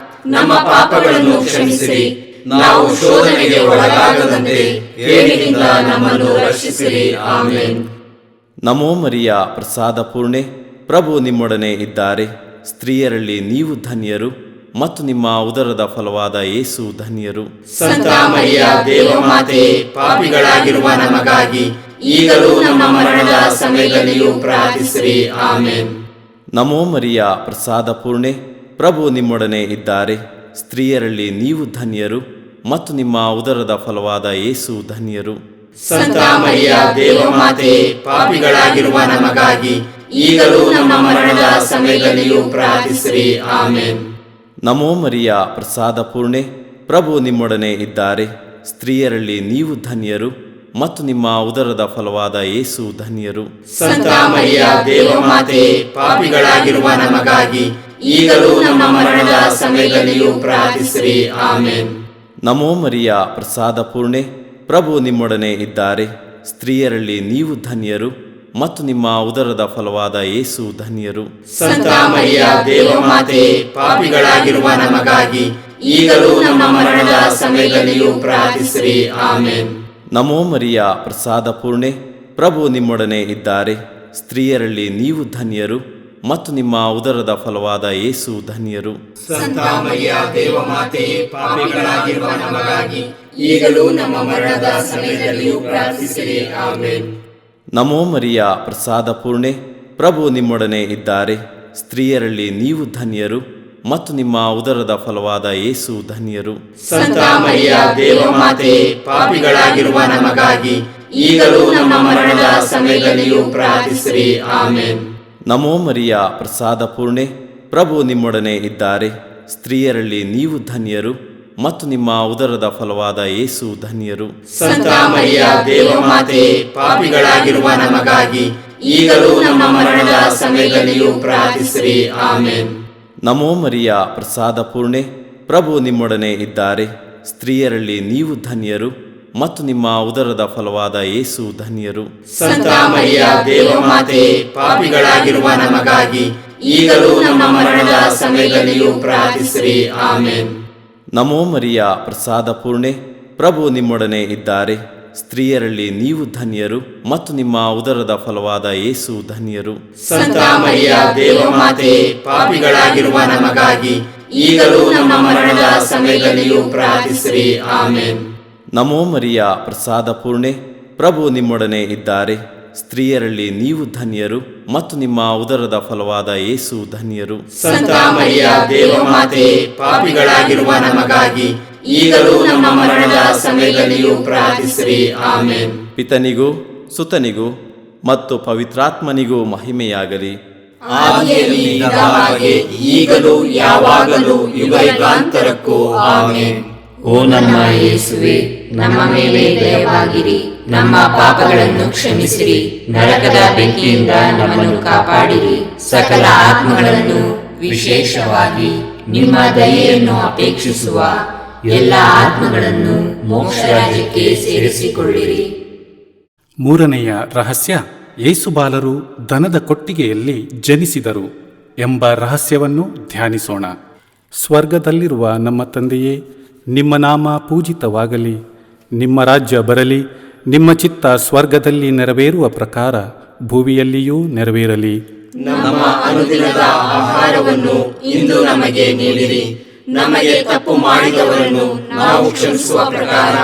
ನಮ್ಮ ಪಾಪಗಳನ್ನು ಕ್ಷಮಿಸಿರಿ. ನಾವು ಶೋಧನೆಗೆ ಒಳಗಾಗದಂತೆ ಕೇಡಿನಿಂದ ನಮ್ಮನ್ನು ರಕ್ಷಿಸಿರಿ. ಆಮೇನ್. ನಮೋ ಮರಿಯ ಪ್ರಸಾದ ಪೂರ್ಣೆ, ಪ್ರಭು ನಿಮ್ಮೊಡನೆ ಇದ್ದಾರೆ. ಸ್ತ್ರೀಯರಲ್ಲಿ ನೀವು ಧನ್ಯರು ಮತ್ತು ನಿಮ್ಮ ಉದರದ ಫಲವಾದ ಯೇಸು ಧನ್ಯರು. ಸಂತ ಮರಿಯ ದೇವಮಾತೆ, ಪಾಪಿಗಳಾಗಿರುವ ನಮಗಾಗಿ ಈಗಲೂ ನಮ್ಮ ಮರಣದ ಸಮಯದಲ್ಲಿಯೂ ಪ್ರಾರ್ಥಿಸಿರಿ. ಆಮೇನ್. ನಮೋ ಮರಿಯ ಪ್ರಸಾದ ಪೂರ್ಣೆ, ಪ್ರಭು ನಿಮ್ಮೊಡನೆ ಇದ್ದಾರೆ. ಸ್ತ್ರೀಯರಲ್ಲಿ ನೀವು ಧನ್ಯರು ಮತ್ತು ನಿಮ್ಮ ಉದರದ ಫಲವಾದ ಯೇಸು ಧನ್ಯರು. ಸಂತ ಮರಿಯ ದೇವಮಾತೆ, ಪಾಪಿಗಳಾಗಿರುವ ನಮಗಾಗಿ ಈಗಲೂ ನಮ್ಮ ಮರಣದ ಸಮಯದಲ್ಲಿಯೂ ಪ್ರಾರ್ಥಿಸಿರಿ. ಆಮೇನ್. ನಮೋ ಮರಿಯ ಪ್ರಸಾದ ಪೂರ್ಣೆ, ಪ್ರಭು ನಿಮ್ಮೊಡನೆ ಇದ್ದಾರೆ. ಸ್ತ್ರೀಯರಲ್ಲಿ ನೀವು ಧನ್ಯರು ಮತ್ತು ನಿಮ್ಮ ಉದರದ ಫಲವಾದ ಯೇಸು ಧನ್ಯರು. ಸಂತ ಮರಿಯ ದೇವಮಾತೆ, ಪಾಪಿಗಳಾಗಿರುವ ನಮಗಾಗಿ ಈಗಲೂ ನಮ್ಮ ಮರಣದ ಸಮಯದಲ್ಲಿಯೂ ಪ್ರಾರ್ಥಿಸಿರಿ. ಆಮೇನ್. ನಮೋ ಮರಿಯ ಪ್ರಸಾದ ಪೂರ್ಣೆ, ಪ್ರಭು ನಿಮ್ಮೊಡನೆ ಇದ್ದಾರೆ. ಸ್ತ್ರೀಯರಲ್ಲಿ ನೀವು ಧನ್ಯರು ಮತ್ತು ನಿಮ್ಮ ಉದರದ ಫಲವಾದ ಯೇಸು ಧನ್ಯರು. ಸಂತ ಮರಿಯ ದೇವಮಾತೆ, ಪಾಪಿಗಳಾಗಿರುವ ನಮಗಾಗಿ ಈಗಲೂ ನಮ್ಮ ಮರಣದ ಸಮಯದಲ್ಲಿಯೂ ಪ್ರಾರ್ಥಿಸಿರಿ. ಆಮೇನ್. ನಮೋ ಮರಿಯ ಪ್ರಸಾದ ಪೂರ್ಣೆ, ಪ್ರಭು ನಿಮ್ಮೊಡನೆ ಇದ್ದಾರೆ. ಸ್ತ್ರೀಯರಲ್ಲಿ ನೀವು ಧನ್ಯರು ಮತ್ತು ನಿಮ್ಮ ಉದರದ ಫಲವಾದ ಯೇಸು ಧನ್ಯರು. ಸಂತ ಮರಿಯ ದೇವಮಾತೆ, ಪಾಪಿಗಳಾಗಿರುವ ನಮಗಾಗಿ ಈಗಲೂ ನಮ್ಮ ಮರಣದ ಸಮಯದಲ್ಲಿಯೂ ಪ್ರಾರ್ಥಿಸಿರಿ. ಆಮೇನ್. ನಮೋ ಮರಿಯ ಪ್ರಸಾದ ಪೂರ್ಣೆ, ಪ್ರಭು ನಿಮ್ಮೊಡನೆ ಇದ್ದಾರೆ. ಸ್ತ್ರೀಯರಲ್ಲಿ ನೀವು ಧನ್ಯರು ಮತ್ತು ನಿಮ್ಮ ಉದರದ ಫಲವಾದ ಯೇಸು ಧನ್ಯರು. ಸಂತ ಮರಿಯ ದೇವಮಾತೆ, ಪಾಪಿಗಳಾಗಿರುವ ನಮಗಾಗಿ ಈಗಲೂ ನಮ್ಮ ಮರಣದ ಸಮಯದಲ್ಲಿಯೂ ಪ್ರಾರ್ಥಿಸಿರಿ. ಆಮೇನ್. ನಮೋ ಮರಿಯ ಪ್ರಸಾದ ಪೂರ್ಣೆ, ಪ್ರಭು ನಿಮ್ಮೊಡನೆ ಇದ್ದಾರೆ. ಸ್ತ್ರೀಯರಲ್ಲಿ ನೀವು ಧನ್ಯರು ಮತ್ತು ನಿಮ್ಮ ಉದರದ ಫಲವಾದ ಯೇಸು ಧನ್ಯರು. ಸಂತ ಮರಿಯ ದೇವಮಾತೆ, ಪಾಪಿಗಳಾಗಿರುವ ನಮಗಾಗಿ ಈಗಲೂ ನಮ್ಮ ಮರಣದ ಸಮಯದಲ್ಲಿಯೂ ಪ್ರಾರ್ಥಿಸಿರಿ. ಆಮೇನ್. ನಮೋ ಮರಿಯ ಪ್ರಸಾದ ಪೂರ್ಣೆ, ಪ್ರಭು ನಿಮ್ಮೊಡನೆ ಇದ್ದಾರೆ. ಸ್ತ್ರೀಯರಲ್ಲಿ ನೀವು ಧನ್ಯರು ಮತ್ತು ನಿಮ್ಮ ಉದರದ ಫಲವಾದ ಯೇಸು ಧನ್ಯರು. ಸಂತ ಮರಿಯ ದೇವಮಾತೆ, ಪಾಪಿಗಳಾಗಿರುವ ನಮಗಾಗಿ ಈಗಲೂ ನಮ್ಮ ಮರಣದ ಸಮಯದಲ್ಲಿಯೂ ಪ್ರಾರ್ಥಿಸಿರಿ. ಆಮೆನ್. ನಮೋ ಮರಿಯ ಪ್ರಸಾದ ಪೂರ್ಣೆ, ಪ್ರಭು ನಿಮ್ಮೊಡನೆ ಇದ್ದಾರೆ. ಸ್ತ್ರೀಯರಲ್ಲಿ ನೀವು ಧನ್ಯರು ಮತ್ತು ನಿಮ್ಮ ಉದರದ ಫಲವಾದ ಯೇಸು ಧನ್ಯರು. ಸಂತ ಮರಿಯ ದೇವಮಾತೆ, ಪಾಪಿಗಳಾಗಿರುವ ನಮಗಾಗಿ ಈಗಲೂ ನಮ್ಮ ಮರಣದ ಸಮಯದಲ್ಲಿಯೂ ಪ್ರಾರ್ಥಿಸಿರಿ. ಆಮೆನ್. ನಮೋ ಮರಿಯ ಪ್ರಸಾದ ಪೂರ್ಣೆ, ಪ್ರಭು ನಿಮ್ಮೊಡನೆ ಇದ್ದಾರೆ. ಸ್ತ್ರೀಯರಲ್ಲಿ ನೀವು ಧನ್ಯರು ಮತ್ತು ನಿಮ್ಮ ಉದರದ ಫಲವಾದ ಯೇಸು ಧನ್ಯರು. ಸಂತ ಮರಿಯ ದೇವಮಾತೆ, ಪಾಪಿಗಳಾಗಿರುವ ನಮಗಾಗಿ ಈಗಲೂ ನಮ್ಮ ಮರಣದ ಸಮಯದಲ್ಲಿಯೂ ಪ್ರಾರ್ಥಿಸಿರಿ. ಆಮೆನ್. ಪಿತನಿಗೂ ಸುತನಿಗೂ ಮತ್ತು ಪವಿತ್ರಾತ್ಮನಿಗೂ ಮಹಿಮೆಯಾಗಲಿ. ಆದಿಯಲ್ಲಿ ಇದ್ದ ಹಾಗೆ ಈಗಲೂ ಯಾವಾಗಲೂ ಯುಗಾಂತರಕ್ಕೂ. ಆಮೆನ್. ಓ ನಮ್ಮ ಯೇಸುವೆ, ನಮ್ಮ ಮೇಲೆ ದಯವಾಗಿರಿ, ನಮ್ಮ ಪಾಪಗಳನ್ನು ಕ್ಷಮಿಸಿರಿ, ನರಕದ ಬೆಂಕಿಯಿಂದ ನಮ್ಮನ್ನು ಕಾಪಾಡಿರಿ, ಸಕಲ ಆತ್ಮಗಳನ್ನು ವಿಶೇಷವಾಗಿ ನಿಮ್ಮ ದಯೆಯನ್ನು ಅಪೇಕ್ಷಿಸುವ ಎಲ್ಲ ಆತ್ಮಗಳನ್ನು ಮೋಕ್ಷ ರಾಜ್ಯಕ್ಕೆ ಸೇರಿಸಿಕೊಳ್ಳಿರಿ. ಮೂರನೆಯ ರಹಸ್ಯ, ಯೇಸುಬಾಲರು ದನದ ಕೊಟ್ಟಿಗೆಯಲ್ಲಿ ಜನಿಸಿದರು ಎಂಬ ರಹಸ್ಯವನ್ನು ಧ್ಯಾನಿಸೋಣ. ಸ್ವರ್ಗದಲ್ಲಿರುವ ನಮ್ಮ ತಂದೆಯೇ, ನಿಮ್ಮ ನಾಮ ಪೂಜಿತವಾಗಲಿ, ನಿಮ್ಮ ರಾಜ್ಯ ಬರಲಿ, ನಿಮ್ಮ ಚಿತ್ತ ಸ್ವರ್ಗದಲ್ಲಿ ನೆರವೇರುವ ಪ್ರಕಾರ ಭೂಮಿಯಲ್ಲಿಯೂ ನೆರವೇರಲಿ. ನಮ್ಮ ಅನುದಿನದ ಆಹಾರವನ್ನು ಇಂದು ನಮಗೆ ನೀಡಿರಿ. ನಮಗೆ ತಪ್ಪು ಮಾಡಿದವರನ್ನು ನಾವು ಕ್ಷಮಿಸುವ ಪ್ರಕಾರ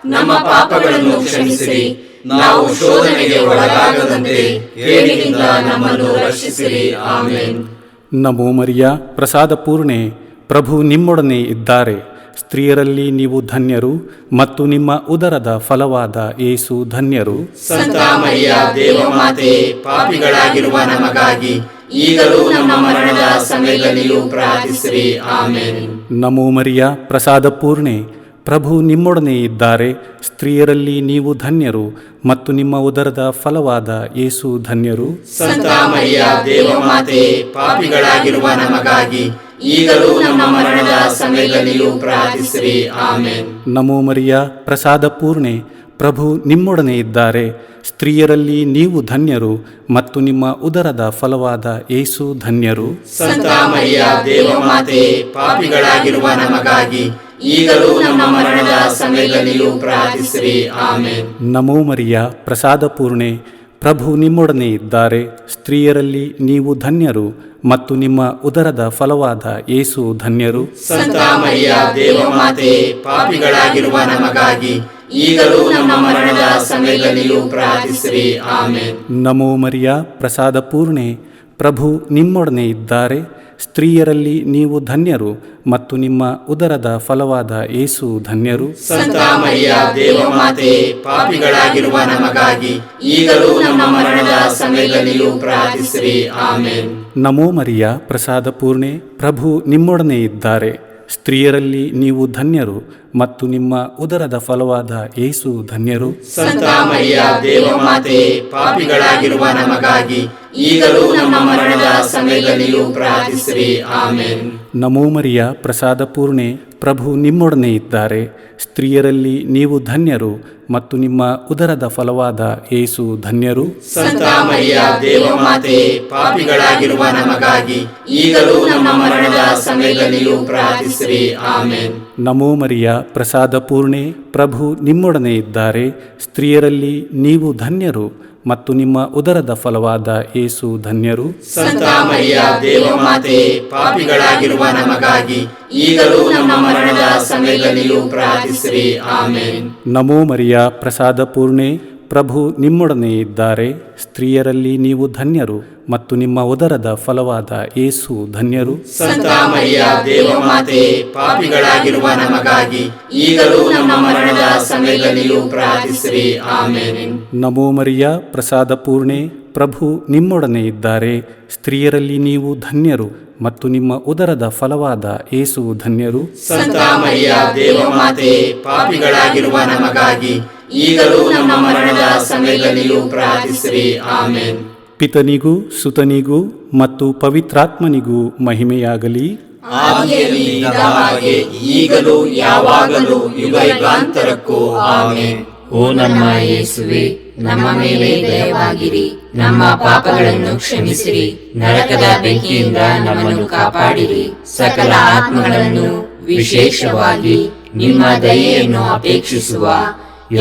ನಮ್ಮ ಪಾಪಗಳನ್ನು ಕ್ಷಮಿಸಿರಿ. ನಾವು ಶೋಧನೆಗೆ ಒಳಗಾಗದಂತೆ ಕೇಡಿನಿಂದ ನಮ್ಮನ್ನು ರಕ್ಷಿಸಿರಿ. ಆಮೆನ್. ನಮೋ ಮರಿಯ ಪ್ರಸಾದ ಪೂರ್ಣೆ, ಪ್ರಭು ನಿಮ್ಮೊಡನೆ ಇದ್ದಾರೆ. ಸ್ತ್ರೀಯರಲ್ಲಿ ನೀವು ಧನ್ಯರು ಮತ್ತು ನಿಮ್ಮ ಉದರದ ಫಲವಾದ ಯೇಸು ಧನ್ಯರು. ಸಂತ ಮರಿಯ ದೇವಮಾತೆ, ಪಾಪಿಗಳಾಗಿರುವ ನಮಗಾಗಿ ಈಗಲೂ ನಮ್ಮ ಮರಣದ ಸಮಯದಲ್ಲಿಯೂ ಪ್ರಾರ್ಥಿಸಿರಿ. ಆಮೆನ್. ನಮೋ ಮರಿಯ ಪ್ರಸಾದ ಪೂರ್ಣೆ, ಪ್ರಭು ನಿಮ್ಮೊಡನೆ ಇದ್ದಾರೆ. ಸ್ತ್ರೀಯರಲ್ಲಿ ನೀವು ಧನ್ಯರು ಮತ್ತು ನಿಮ್ಮ ಉದರದ ಫಲವಾದ ಯೇಸು ಧನ್ಯರು. ಸಂತ ಮರಿಯ ದೇವಮಾತೆ, ಪಾಪಿಗಳಾಗಿರುವ ನಮಗಾಗಿ ಈಗಲೂ ನಮ್ಮ ಮರಣದ ಸಮಯದಲ್ಲಿಯೂ ಪ್ರಾರ್ಥಿಸಿರಿ. ಆಮೆನ್. ನಮೋ ಮರಿಯ ಪ್ರಸಾದ ಪೂರ್ಣೆ, ಪ್ರಭು ನಿಮ್ಮೊಡನೆ ಇದ್ದಾರೆ. ಸ್ತ್ರೀಯರಲ್ಲಿ ನೀವು ಧನ್ಯರು ಮತ್ತು ನಿಮ್ಮ ಉದರದ ಫಲವಾದ ಯೇಸು ಧನ್ಯರು. ಸಂತ ಮರಿಯ ದೇವಮಾತೆ, ಪಾಪಿಗಳಾಗಿರುವ ನಮಗಾಗಿ ಈಗಲೂ ನಮ್ಮ ಮರಣದ ಸಮಯದಲ್ಲಿಯೂ ಪ್ರಾರ್ಥಿಸಿರಿ. ಆಮೆನ್. ನಮೋ ಮರಿಯ ಪ್ರಸಾದ ಪೂರ್ಣೆ, ಪ್ರಭು ನಿಮ್ಮೊಡನೆ ಇದ್ದಾರೆ. ಸ್ತ್ರೀಯರಲ್ಲಿ ನೀವು ಧನ್ಯರು ಮತ್ತು ನಿಮ್ಮ ಉದರದ ಫಲವಾದ ಯೇಸು ಧನ್ಯರು. ಸಂತ ಮರಿಯ ದೇವಮಾತೆ, ಪಾಪಿಗಳಾಗಿರುವ ನಮಗಾಗಿ ಈಗಲೂ ನಮ್ಮ ಮರಣದ ಸಮಯದಲ್ಲಿಯೂ ಪ್ರಾರ್ಥಿಸಿರಿ. ಆಮೆನ್. ನಮೋ ಮರಿಯ ಪ್ರಸಾದ ಪೂರ್ಣೆ, ಪ್ರಭು ನಿಮ್ಮೊಡನೆ ಇದ್ದಾರೆ. ಸ್ತ್ರೀಯರಲ್ಲಿ ನೀವು ಧನ್ಯರು ಮತ್ತು ನಿಮ್ಮ ಉದರದ ಫಲವಾದ ಯೇಸು ಧನ್ಯರು. ಸಂತ ಮರಿಯ ದೇವಮಾತೆ, ಪಾಪಿಗಳಾಗಿರುವ ನಮಗಾಗಿ ಈಗಲೂ ನಮ್ಮ ಮರಣದ ಸಮಯದಲ್ಲಿಯೂ ಪ್ರಾರ್ಥಿಸಿರಿ. ಆಮೆನ್. ನಮೋ ಮರಿಯ ಪ್ರಸಾದ ಪೂರ್ಣೆ, ಪ್ರಭು ನಿಮ್ಮೊಡನೆ ಇದ್ದಾರೆ. ಸ್ತ್ರೀಯರಲ್ಲಿ ನೀವು ಧನ್ಯರು ಮತ್ತು ನಿಮ್ಮ ಉದರದ ಫಲವಾದ ಯೇಸು ಧನ್ಯರು. ಸಂತ ಮರಿಯ ದೇವಮಾತೆ, ಪಾಪಿಗಳಾಗಿರುವ ನಮಗಾಗಿ ಈಗಲೂ ನಮ್ಮ ಮರಣದ ಸಮಯದಲ್ಲಿಯೂ ಪ್ರಾರ್ಥಿಸಿರಿ. ಆಮೆನ್. ನಮೋ ಮರಿಯ ಪ್ರಸಾದ ಪೂರ್ಣೆ, ಪ್ರಭು ನಿಮ್ಮೊಡನೆ ಇದ್ದಾರೆ. ಸ್ತ್ರೀಯರಲ್ಲಿ ನೀವು ಧನ್ಯರು ಮತ್ತು ನಿಮ್ಮ ಉದರದ ಫಲವಾದ ಯೇಸು ಧನ್ಯರು. ಸಂತ ಮರಿಯ ದೇವಮಾತೆ, ಪಾಪಿಗಳಾಗಿರುವ ನಮಗಾಗಿ ಈಗಲೂ ನಮ್ಮ ಮರಣದ ಸಮಯದಲ್ಲಿಯೂ ಪ್ರಾರ್ಥಿಸಿರಿ. ಆಮೆನ್. ನಮೋ ಮರಿಯ ಪ್ರಸಾದ ಪೂರ್ಣೆ, ಪ್ರಭು ನಿಮ್ಮೊಡನೆ ಇದ್ದಾರೆ. ಸ್ತ್ರೀಯರಲ್ಲಿ ನೀವು ಧನ್ಯರು ಮತ್ತು ನಿಮ್ಮ ಉದರದ ಫಲವಾದ ಯೇಸು ಧನ್ಯರು. ಸಂತ ಮರಿಯ ದೇವಮಾತೆ, ಪಾಪಿಗಳಾಗಿರುವ ನಮಗಾಗಿ ಈಗಲೂ ನಮ್ಮ ಮರಣದ ಸಮಯದಲ್ಲಿಯೂ ಪ್ರಾರ್ಥಿಸಿರಿ. ಆಮೆನ್. ನಮೋ ಮರಿಯ ಪ್ರಸಾದ ಪೂರ್ಣೆ, ಪ್ರಭು ನಿಮ್ಮೊಡನೆ ಇದ್ದಾರೆ. ಸ್ತ್ರೀಯರಲ್ಲಿ ನೀವು ಧನ್ಯರು ಮತ್ತು ನಿಮ್ಮ ಉದರದ ಫಲವಾದ ಯೇಸು ಧನ್ಯರು. ಸಂತ ಮರಿಯ ದೇವಮಾತೆ, ಪಾಪಿಗಳಾಗಿರುವ ನಮಗಾಗಿ ಈಗಲೂ ನಮ್ಮ ಮರಣದ ಸಮಯದಲ್ಲಿಯೂ ಪ್ರಾರ್ಥಿಸಿರಿ. ಆಮೆನ್. ನಮೋ ಮರಿಯ ಪ್ರಸಾದ ಪೂರ್ಣೆ, ಪ್ರಭು ನಿಮ್ಮೊಡನೆ ಇದ್ದಾರೆ. ಸ್ತ್ರೀಯರಲ್ಲಿ ನೀವು ಧನ್ಯರು ಮತ್ತು ನಿಮ್ಮ ಉದರದ ಫಲವಾದ ಯೇಸು ಧನ್ಯರು. ಸಂತ ಮರಿಯ ದೇವಮಾತೆ, ಪಾಪಿಗಳಾಗಿರುವ ನಮಗಾಗಿ ಈಗಲೂ ನಮ್ಮ ಮರಣದ ಸಮಯದಲ್ಲಿಯೂ ಪ್ರಾರ್ಥಿಸಿರಿ. ಆಮೆನ್. ಪಿತನಿಗೂ ಸುತನಿಗೂ ಮತ್ತು ಪವಿತ್ರಾತ್ಮನಿಗೂ ಮಹಿಮೆಯಾಗಲಿ. ಆದಿಯಲ್ಲಿ ಇದ್ದ ಹಾಗೆ ಈಗಲೂ ಯಾವಾಗಲೂ ಯುಗಾಂತರಕ್ಕೂ ಆಮೆನ್. ಓ ನಮ್ಮ ಯೇಸುವೆ, ನಮ್ಮ ಮೇಲೆ ದಯವಾಗಿರಿ, ನಮ್ಮ ಪಾಪಗಳನ್ನು ಕ್ಷಮಿಸಿರಿ, ನರಕದ ಬೆಂಕಿಯಿಂದ ನಮ್ಮನ್ನು ಕಾಪಾಡಿರಿ, ಸಕಲ ಆತ್ಮಗಳನ್ನು ವಿಶೇಷವಾಗಿ ನಿಮ್ಮ ದಯೆಯನ್ನು ಅಪೇಕ್ಷಿಸುವ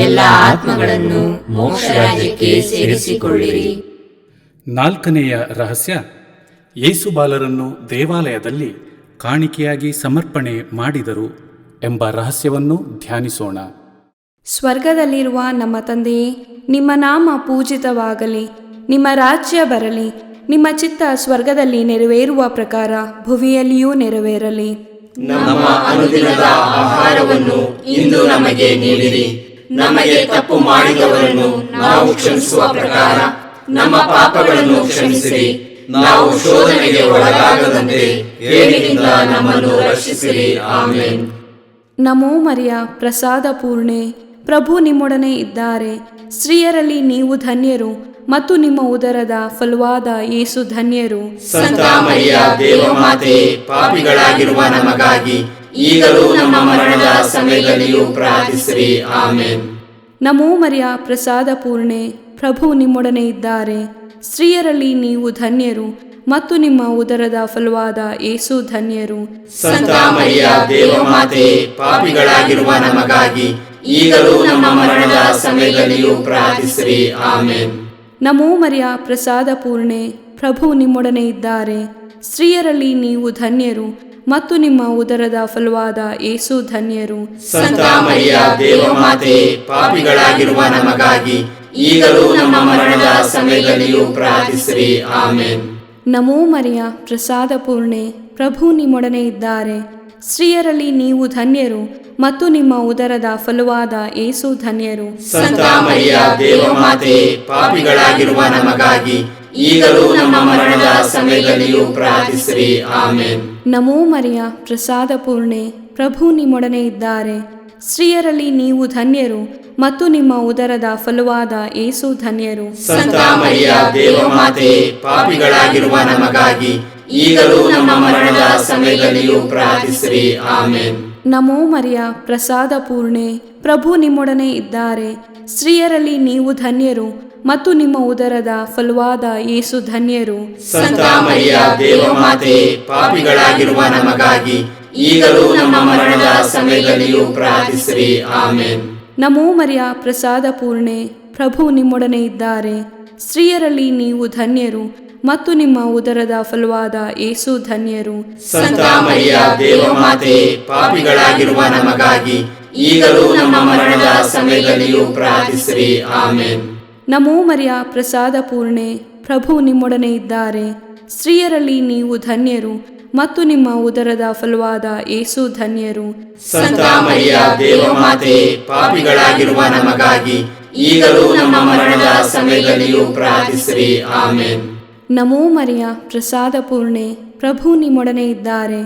ಎಲ್ಲ ಆತ್ಮಗಳನ್ನು ಮೋಕ್ಷ ರಾಜ್ಯಕ್ಕೆ ಸೇರಿಸಿಕೊಳ್ಳಿರಿ. 4ನೆಯ ರಹಸ್ಯ, ಯೇಸು ಬಾಲರನ್ನು ದೇವಾಲಯದಲ್ಲಿ ಕಾಣಿಕೆಯಾಗಿ ಸಮರ್ಪಣೆ ಮಾಡಿದರು ಎಂಬ ರಹಸ್ಯವನ್ನು ಧ್ಯಾನಿಸೋಣ. ಸ್ವರ್ಗದಲ್ಲಿರುವ ನಮ್ಮ ತಂದೆಯೇ, ನಿಮ್ಮ ನಾಮ ಪೂಜಿತವಾಗಲಿ, ನಿಮ್ಮ ರಾಜ್ಯ ಬರಲಿ, ನಿಮ್ಮ ಚಿತ್ತ ಸ್ವರ್ಗದಲ್ಲಿ ನೆರವೇರುವ ಪ್ರಕಾರ ಭುವಿಯಲ್ಲಿಯೂ ನೆರವೇರಲಿ. ನಮ್ಮ ಅನುದಿನದ ಆಹಾರವನ್ನು ಇಂದು ನಮಗೆ ನೀಡಿರಿ. ನಮಗೆ ತಪ್ಪು ಮಾಡಿದವರನ್ನು ನಾವು ಕ್ಷಮಿಸುವ ಪ್ರಕಾರ ನಮ್ಮ ಪಾಪಗಳನ್ನು ಕ್ಷಮಿಸಿರಿ. ನಾವು ಶೋಧನೆಗೆ ಒಳಗಾಗದಂತೆ ಕೇಡಿನಿಂದ ನಮ್ಮನ್ನು ರಕ್ಷಿಸಿರಿ. ಆಮೆನ್. ನಮೋ ಮರಿಯ, ಪ್ರಸಾದ ಪೂರ್ಣೆ, ಪ್ರಭು ನಿಮ್ಮೊಡನೆ ಇದ್ದಾರೆ. ಸ್ತ್ರೀಯರಲ್ಲಿ ನೀವು ಧನ್ಯರು ಮತ್ತು ನಿಮ್ಮ ಉದರದ ಫಲವಾದ ಯೇಸು ಧನ್ಯರು. ಸಂತ ಮರಿಯ ದೇವಮಾತೆ, ಪಾಪಿಗಳಾಗಿರುವ ನಮಗಾಗಿ ಈಗಲೂ ನಮ್ಮ ಮರಣದ ಸಮಯದಲ್ಲಿಯೂ ಪ್ರಾರ್ಥಿಸಿರಿ. ಆಮೆನ್. ನಮೋ ಮರಿಯ, ಪ್ರಸಾದ ಪೂರ್ಣೆ, ಪ್ರಭು ನಿಮ್ಮೊಡನೆ ಇದ್ದಾರೆ. ಸ್ತ್ರೀಯರಲ್ಲಿ ನೀವು ಧನ್ಯರು ಮತ್ತು ನಿಮ್ಮ ಉದರದ ಫಲವಾದ ಯೇಸು ಧನ್ಯರು. ಸಂತ ಮರಿಯ ದೇವಮಾತೆ, ಪಾಪಿಗಳಾಗಿರುವ ನಮಗಾಗಿ ಈಗಲೂ ನಮ್ಮ ಮರಣದ ಸಮಯದಲ್ಲಿಯೂ ಪ್ರಾರ್ಥಿಸಿರಿ. ಆಮೆನ್. ನಮೋ ಮರಿಯ, ಪ್ರಸಾದ ಪೂರ್ಣೆ, ಪ್ರಭು ನಿಮ್ಮೊಡನೆ ಇದ್ದಾರೆ. ಸ್ತ್ರೀಯರಲ್ಲಿ ನೀವು ಧನ್ಯರು ಮತ್ತು ನಿಮ್ಮ ಉದರದ ಫಲವಾದ ಯೇಸು ಧನ್ಯರು. ಸಂತ ಮರಿಯ ದೇವಮಾತೆ, ಪಾಪಿಗಳಾಗಿರುವ ನಮಗಾಗಿ ಈಗಲೂ ನಮ್ಮ ಮರಣದ ಸಮಯದಲ್ಲಿಯೂ ಪ್ರಾರ್ಥಿಸಿರಿ. ಆಮೆನ್. ನಮೋ ಮರಿಯ, ಪ್ರಸಾದ ಪೂರ್ಣೆ, ಪ್ರಭು ನಿಮ್ಮೊಡನೆ ಇದ್ದಾರೆ. ಸ್ತ್ರೀಯರಲ್ಲಿ ನೀವು ಧನ್ಯರು ಮತ್ತು ನಿಮ್ಮ ಉದರದ ಫಲವಾದ ಯೇಸು ಧನ್ಯರು. ಸಂತ ಮರಿಯ ದೇವಮಾತೆ, ಪಾಪಿಗಳಾಗಿರುವ ನಮಗಾಗಿ ಈಗಲೂ ನಮ್ಮ ಮರಣದ ಸಮಯದಲ್ಲಿಯೂ ಪ್ರಾರ್ಥಿಸಿರಿ. ಆಮೆನ್. ನಮೋ ಮರಿಯ, ಪ್ರಸಾದ ಪೂರ್ಣೆ, ಪ್ರಭು ನಿಮ್ಮೊಡನೆ ಇದ್ದಾರೆ. ಸ್ತ್ರೀಯರಲ್ಲಿ ನೀವು ಧನ್ಯರು ಮತ್ತು ನಿಮ್ಮ ಉದರದ ಫಲವಾದ ಯೇಸು ಧನ್ಯರು. ಸಂತ ಮರಿಯ ದೇವಮಾತೆ, ಪಾಪಿಗಳಾಗಿರುವ ನಮಗಾಗಿ ಈಗಲೂ ನಮ್ಮ ಮರಣದ ಸಮಯದಲ್ಲಿಯೂ ಪ್ರಾರ್ಥಿಸಿರಿ. ಆಮೆನ್. ನಮೋ ಮರಿಯ, ಪ್ರಸಾದ ಪೂರ್ಣೆ, ಪ್ರಭು ನಿಮ್ಮೊಡನೆ ಇದ್ದಾರೆ. ಸ್ತ್ರೀಯರಲ್ಲಿ ನೀವು ಧನ್ಯರು ಮತ್ತು ನಿಮ್ಮ ಉದರದ ಫಲವಾದ ಯೇಸು ಧನ್ಯರು. ಸಂತ ಮರಿಯ ದೇವಮಾತೆ, ಪಾಪಿಗಳಾಗಿರುವ ನಮಗಾಗಿ ಈಗಲೂ ನಮ್ಮ ಮರಣದ ಸಮಯದಲ್ಲಿಯೂ ಪ್ರಾರ್ಥಿಸಿರಿ. ಆಮೆನ್. ನಮೋ ಮರಿಯ, ಪ್ರಸಾದ ಪೂರ್ಣೆ, ಪ್ರಭು ನಿಮ್ಮೊಡನೆ ಇದ್ದಾರೆ. ಸ್ತ್ರೀಯರಲ್ಲಿ ನೀವು ಧನ್ಯರು ಮತ್ತು ನಿಮ್ಮ ಉದರದ ಫಲವಾದ ಯೇಸು ಧನ್ಯರು. ಸಂತ ಮರಿಯ ದೇವಮಾತೆ, ಪಾಪಿಗಳಾಗಿರುವ ನಮಗಾಗಿ ಈಗಲೂ ನಮ್ಮ ಮರಣದ ಸಮಯದಲ್ಲಿಯೂ ಪ್ರಾರ್ಥಿಸಿರಿ. ಆಮೆನ್. ನಮೋ ಮರಿಯ, ಪ್ರಸಾದ ಪೂರ್ಣೆ, ಪ್ರಭು ನಿಮ್ಮೊಡನೆ ಇದ್ದಾರೆ. ಸ್ತ್ರೀಯರಲ್ಲಿ ನೀವು ಧನ್ಯರು ಮತ್ತು ನಿಮ್ಮ ಉದರದ ಫಲವಾದ ಯೇಸು ಧನ್ಯರು. ಸಂತ ಮರಿಯ ದೇವಮಾತೆ, ಪಾಪಿಗಳಾಗಿರುವ ನಮಗಾಗಿ ಈಗಲೂ ನಮ್ಮ ಮರಣದ ಸಮಯದಲ್ಲಿಯೂ ಪ್ರಾರ್ಥಿಸಿರಿ. ಆಮೆನ್. ನಮೋ ಮರಿಯ, ಪ್ರಸಾದ ಪೂರ್ಣೆ, ಪ್ರಭು ನಿಮ್ಮೊಡನೆ ಇದ್ದಾರೆ.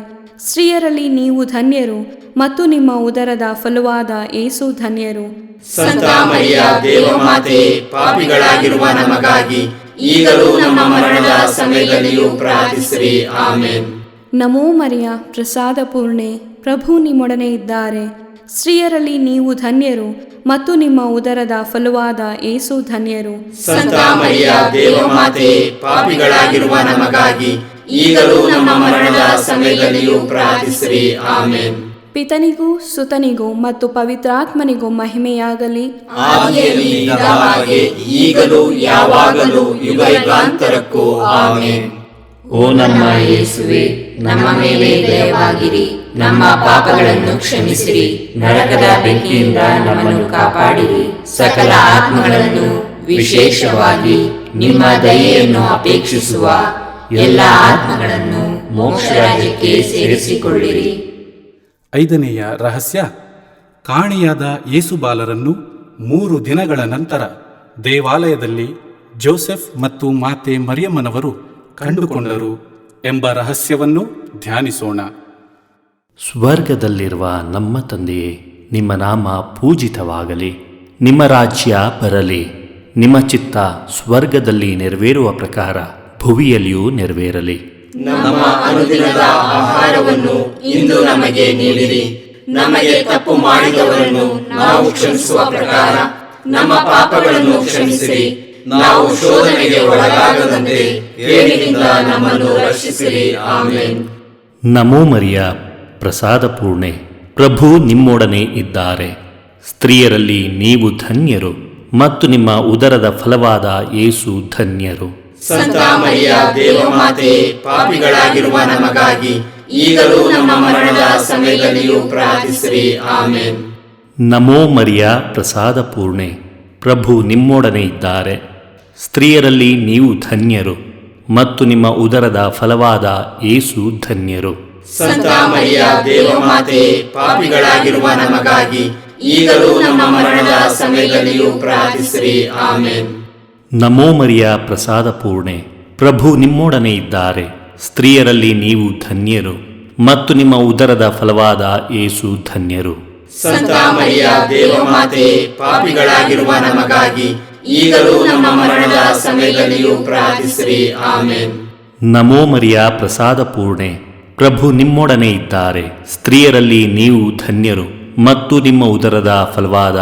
ಸ್ತ್ರೀಯರಲ್ಲಿ ನೀವು ಧನ್ಯರು ಮತ್ತು ನಿಮ್ಮ ಉದರದ ಫಲವಾದ ಯೇಸು ಧನ್ಯರು. ಸಂತ ಮರಿಯ ದೇವಮಾತೆ, ಪಾಪಿಗಳಾಗಿರುವ ನಮಗಾಗಿ ಈಗಲೂ ನಮ್ಮ ಮರಣದ ಸಮಯದಲ್ಲಿಯೂ ಪ್ರಾರ್ಥಿಸಿರಿ. ಆಮೆನ್. ನಮೋ ಮರಿಯ, ಪ್ರಸಾದ ಪೂರ್ಣೆ, ಪ್ರಭು ನಿಮ್ಮೊಡನೆ ಇದ್ದಾರೆ. ಸ್ತ್ರೀಯರಲ್ಲಿ ನೀವು ಧನ್ಯರು ಮತ್ತು ನಿಮ್ಮ ಉದರದ ಫಲವಾದ ಯೇಸು ಧನ್ಯರು. ಸಂತ ಮರಿಯ ದೇವಮಾತೆ, ಪಾಪಿಗಳಾಗಿರುವ ನಮಗಾಗಿ ಈಗಲೂ ನಮ್ಮ ಮರಣದ ಸಮಯದಲ್ಲಿಯೂ ಪ್ರಾರ್ಥಿಸಿರಿ. ಆಮೆನ್. ಪಿತನಿಗೂ ಸುತನಿಗೂ ಮತ್ತು ಪವಿತ್ರಾತ್ಮನಿಗೂ ಮಹಿಮೆಯಾಗಲಿ. ಆದಿಯಲ್ಲಿ ಇದ್ದ ಹಾಗೆ ಈಗಲೂ ಯಾವಾಗಲೂ ಯುಗಾಂತರಕ್ಕೂ ಆಮೆನ್. ಓ ನಮ್ಮ ಯೇಸುವೆ, ನಮ್ಮ ಮೇಲೆ ದಯವಾಗಿರಿ, ನಮ್ಮ ಪಾಪಗಳನ್ನು ಕ್ಷಮಿಸಿರಿ, ನರಕದ ಬೆಂಕಿಯಿಂದ ನಮ್ಮನ್ನು ಕಾಪಾಡಿರಿ, ಸಕಲ ಆತ್ಮಗಳನ್ನು ವಿಶೇಷವಾಗಿ ನಿಮ್ಮ ದಯೆಯನ್ನು ಅಪೇಕ್ಷಿಸುವ ಎಲ್ಲ ಆತ್ಮಗಳನ್ನು ಮೋಕ್ಷ ರಾಜ್ಯಕ್ಕೆ ಸೇರಿಸಿಕೊಳ್ಳಿರಿ. 5ನೆಯ ರಹಸ್ಯ, ಕಾಣೆಯಾದ ಯೇಸು ಬಾಲರನ್ನು 3 ದಿನಗಳ ನಂತರ ದೇವಾಲಯದಲ್ಲಿ ಜೋಸೆಫ್ ಮತ್ತು ಮಾತೆ ಮರಿಯಮ್ಮನವರು ಕಂಡುಕೊಂಡರು ಎಂಬ ರಹಸ್ಯವನ್ನು ಧ್ಯಾನಿಸೋಣ. ಸ್ವರ್ಗದಲ್ಲಿರುವ ನಮ್ಮ ತಂದೆಯೇ, ನಿಮ್ಮ ನಾಮ ಪೂಜಿತವಾಗಲಿ, ನಿಮ್ಮ ರಾಜ್ಯ ಬರಲಿ, ನಿಮ್ಮ ಚಿತ್ತ ಸ್ವರ್ಗದಲ್ಲಿ ನೆರವೇರುವ ಪ್ರಕಾರ ಭುವಿಯಲ್ಲಿಯೂ ನೆರವೇರಲಿ. ನಮ್ಮ ಅನುದಿನದ ಆಹಾರವನ್ನು ಇಂದು ನಮಗೆ ನೀಡಿರಿ. ನಮಗೆ ತಪ್ಪು ಮಾಡಿದವರನ್ನು ನಾವು ಕ್ಷಮಿಸುವ ಪ್ರಕಾರ ನಮ್ಮ ಪಾಪಗಳನ್ನು ಕ್ಷಮಿಸಿರಿ. ನಾವು ಶೋಧನೆಗೆ ಒಳಗಾಗದಂತೆ ಕೇಡಿನಿಂದ ನಮ್ಮನ್ನು ರಕ್ಷಿಸಿರಿ. ಆಮೆನ್. ನಮೋ ಮರಿಯ, ಪ್ರಸಾದ ಪೂರ್ಣೆ, ಪ್ರಭು ನಿಮ್ಮೊಡನೆ ಇದ್ದಾರೆ. ಸ್ತ್ರೀಯರಲ್ಲಿ ನೀವು ಧನ್ಯರು ಮತ್ತು ನಿಮ್ಮ ಉದರದ ಫಲವಾದ ಯೇಸು ಧನ್ಯರು. ಸಂತ ಮರಿಯ ದೇವಮಾತೆ, ಪಾಪಿಗಳಾಗಿರುವ ನಮಗಾಗಿ ಈಗಲೂ ನಮ್ಮ ಮರಣದ ಸಮಯದಲ್ಲಿಯೂ ಪ್ರಾರ್ಥಿಸಿರಿ. ಆಮೆನ್. ನಮೋ ಮರಿಯ, ಪ್ರಸಾದ ಪೂರ್ಣೆ, ಪ್ರಭು ನಿಮ್ಮೊಡನೆ ಇದ್ದಾರೆ. ಸ್ತ್ರೀಯರಲ್ಲಿ ನೀವು ಧನ್ಯರು ಮತ್ತು ನಿಮ್ಮ ಉದರದ ಫಲವಾದ ಯೇಸು ಧನ್ಯರು. ಸಂತ ಮರಿಯ ದೇವಮಾತೆ, ಪಾಪಿಗಳಾಗಿರುವ ನಮಗಾಗಿ ಈಗಲೂ ನಮ್ಮ ಮರಣದ ಸಮಯದಲ್ಲಿಯೂ ಪ್ರಾರ್ಥಿಸಿರಿ. ಆಮೆನ್. ನಮೋ ಮರಿಯ, ಪ್ರಸಾದ ಪೂರ್ಣೆ, ಪ್ರಭು ನಿಮ್ಮೊಡನೆ ಇದ್ದಾರೆ. ಸ್ತ್ರೀಯರಲ್ಲಿ ನೀವು ಧನ್ಯರು ಮತ್ತು ನಿಮ್ಮ ಉದರದ ಫಲವಾದ ಯೇಸು ಧನ್ಯರು. ಸಂತ ಮರಿಯ ದೇವಮಾತೆ, ಪಾಪಿಗಳಾಗಿರುವ ನಮಗಾಗಿ ಈಗಲೂ ನಮ್ಮ ಮರಣದ ಸಮಯದಲ್ಲಿಯೂ ಪ್ರಾರ್ಥಿಸಿರಿ. ಆಮೆನ್. ನಮೋ ಮರಿಯ, ಪ್ರಸಾದ ಪೂರ್ಣೆ, ಪ್ರಭು ನಿಮ್ಮೊಡನೆ ಇದ್ದಾರೆ. ಸ್ತ್ರೀಯರಲ್ಲಿ ನೀವು ಧನ್ಯರು ಮತ್ತು ನಿಮ್ಮ ಉದರದ ಫಲವಾದ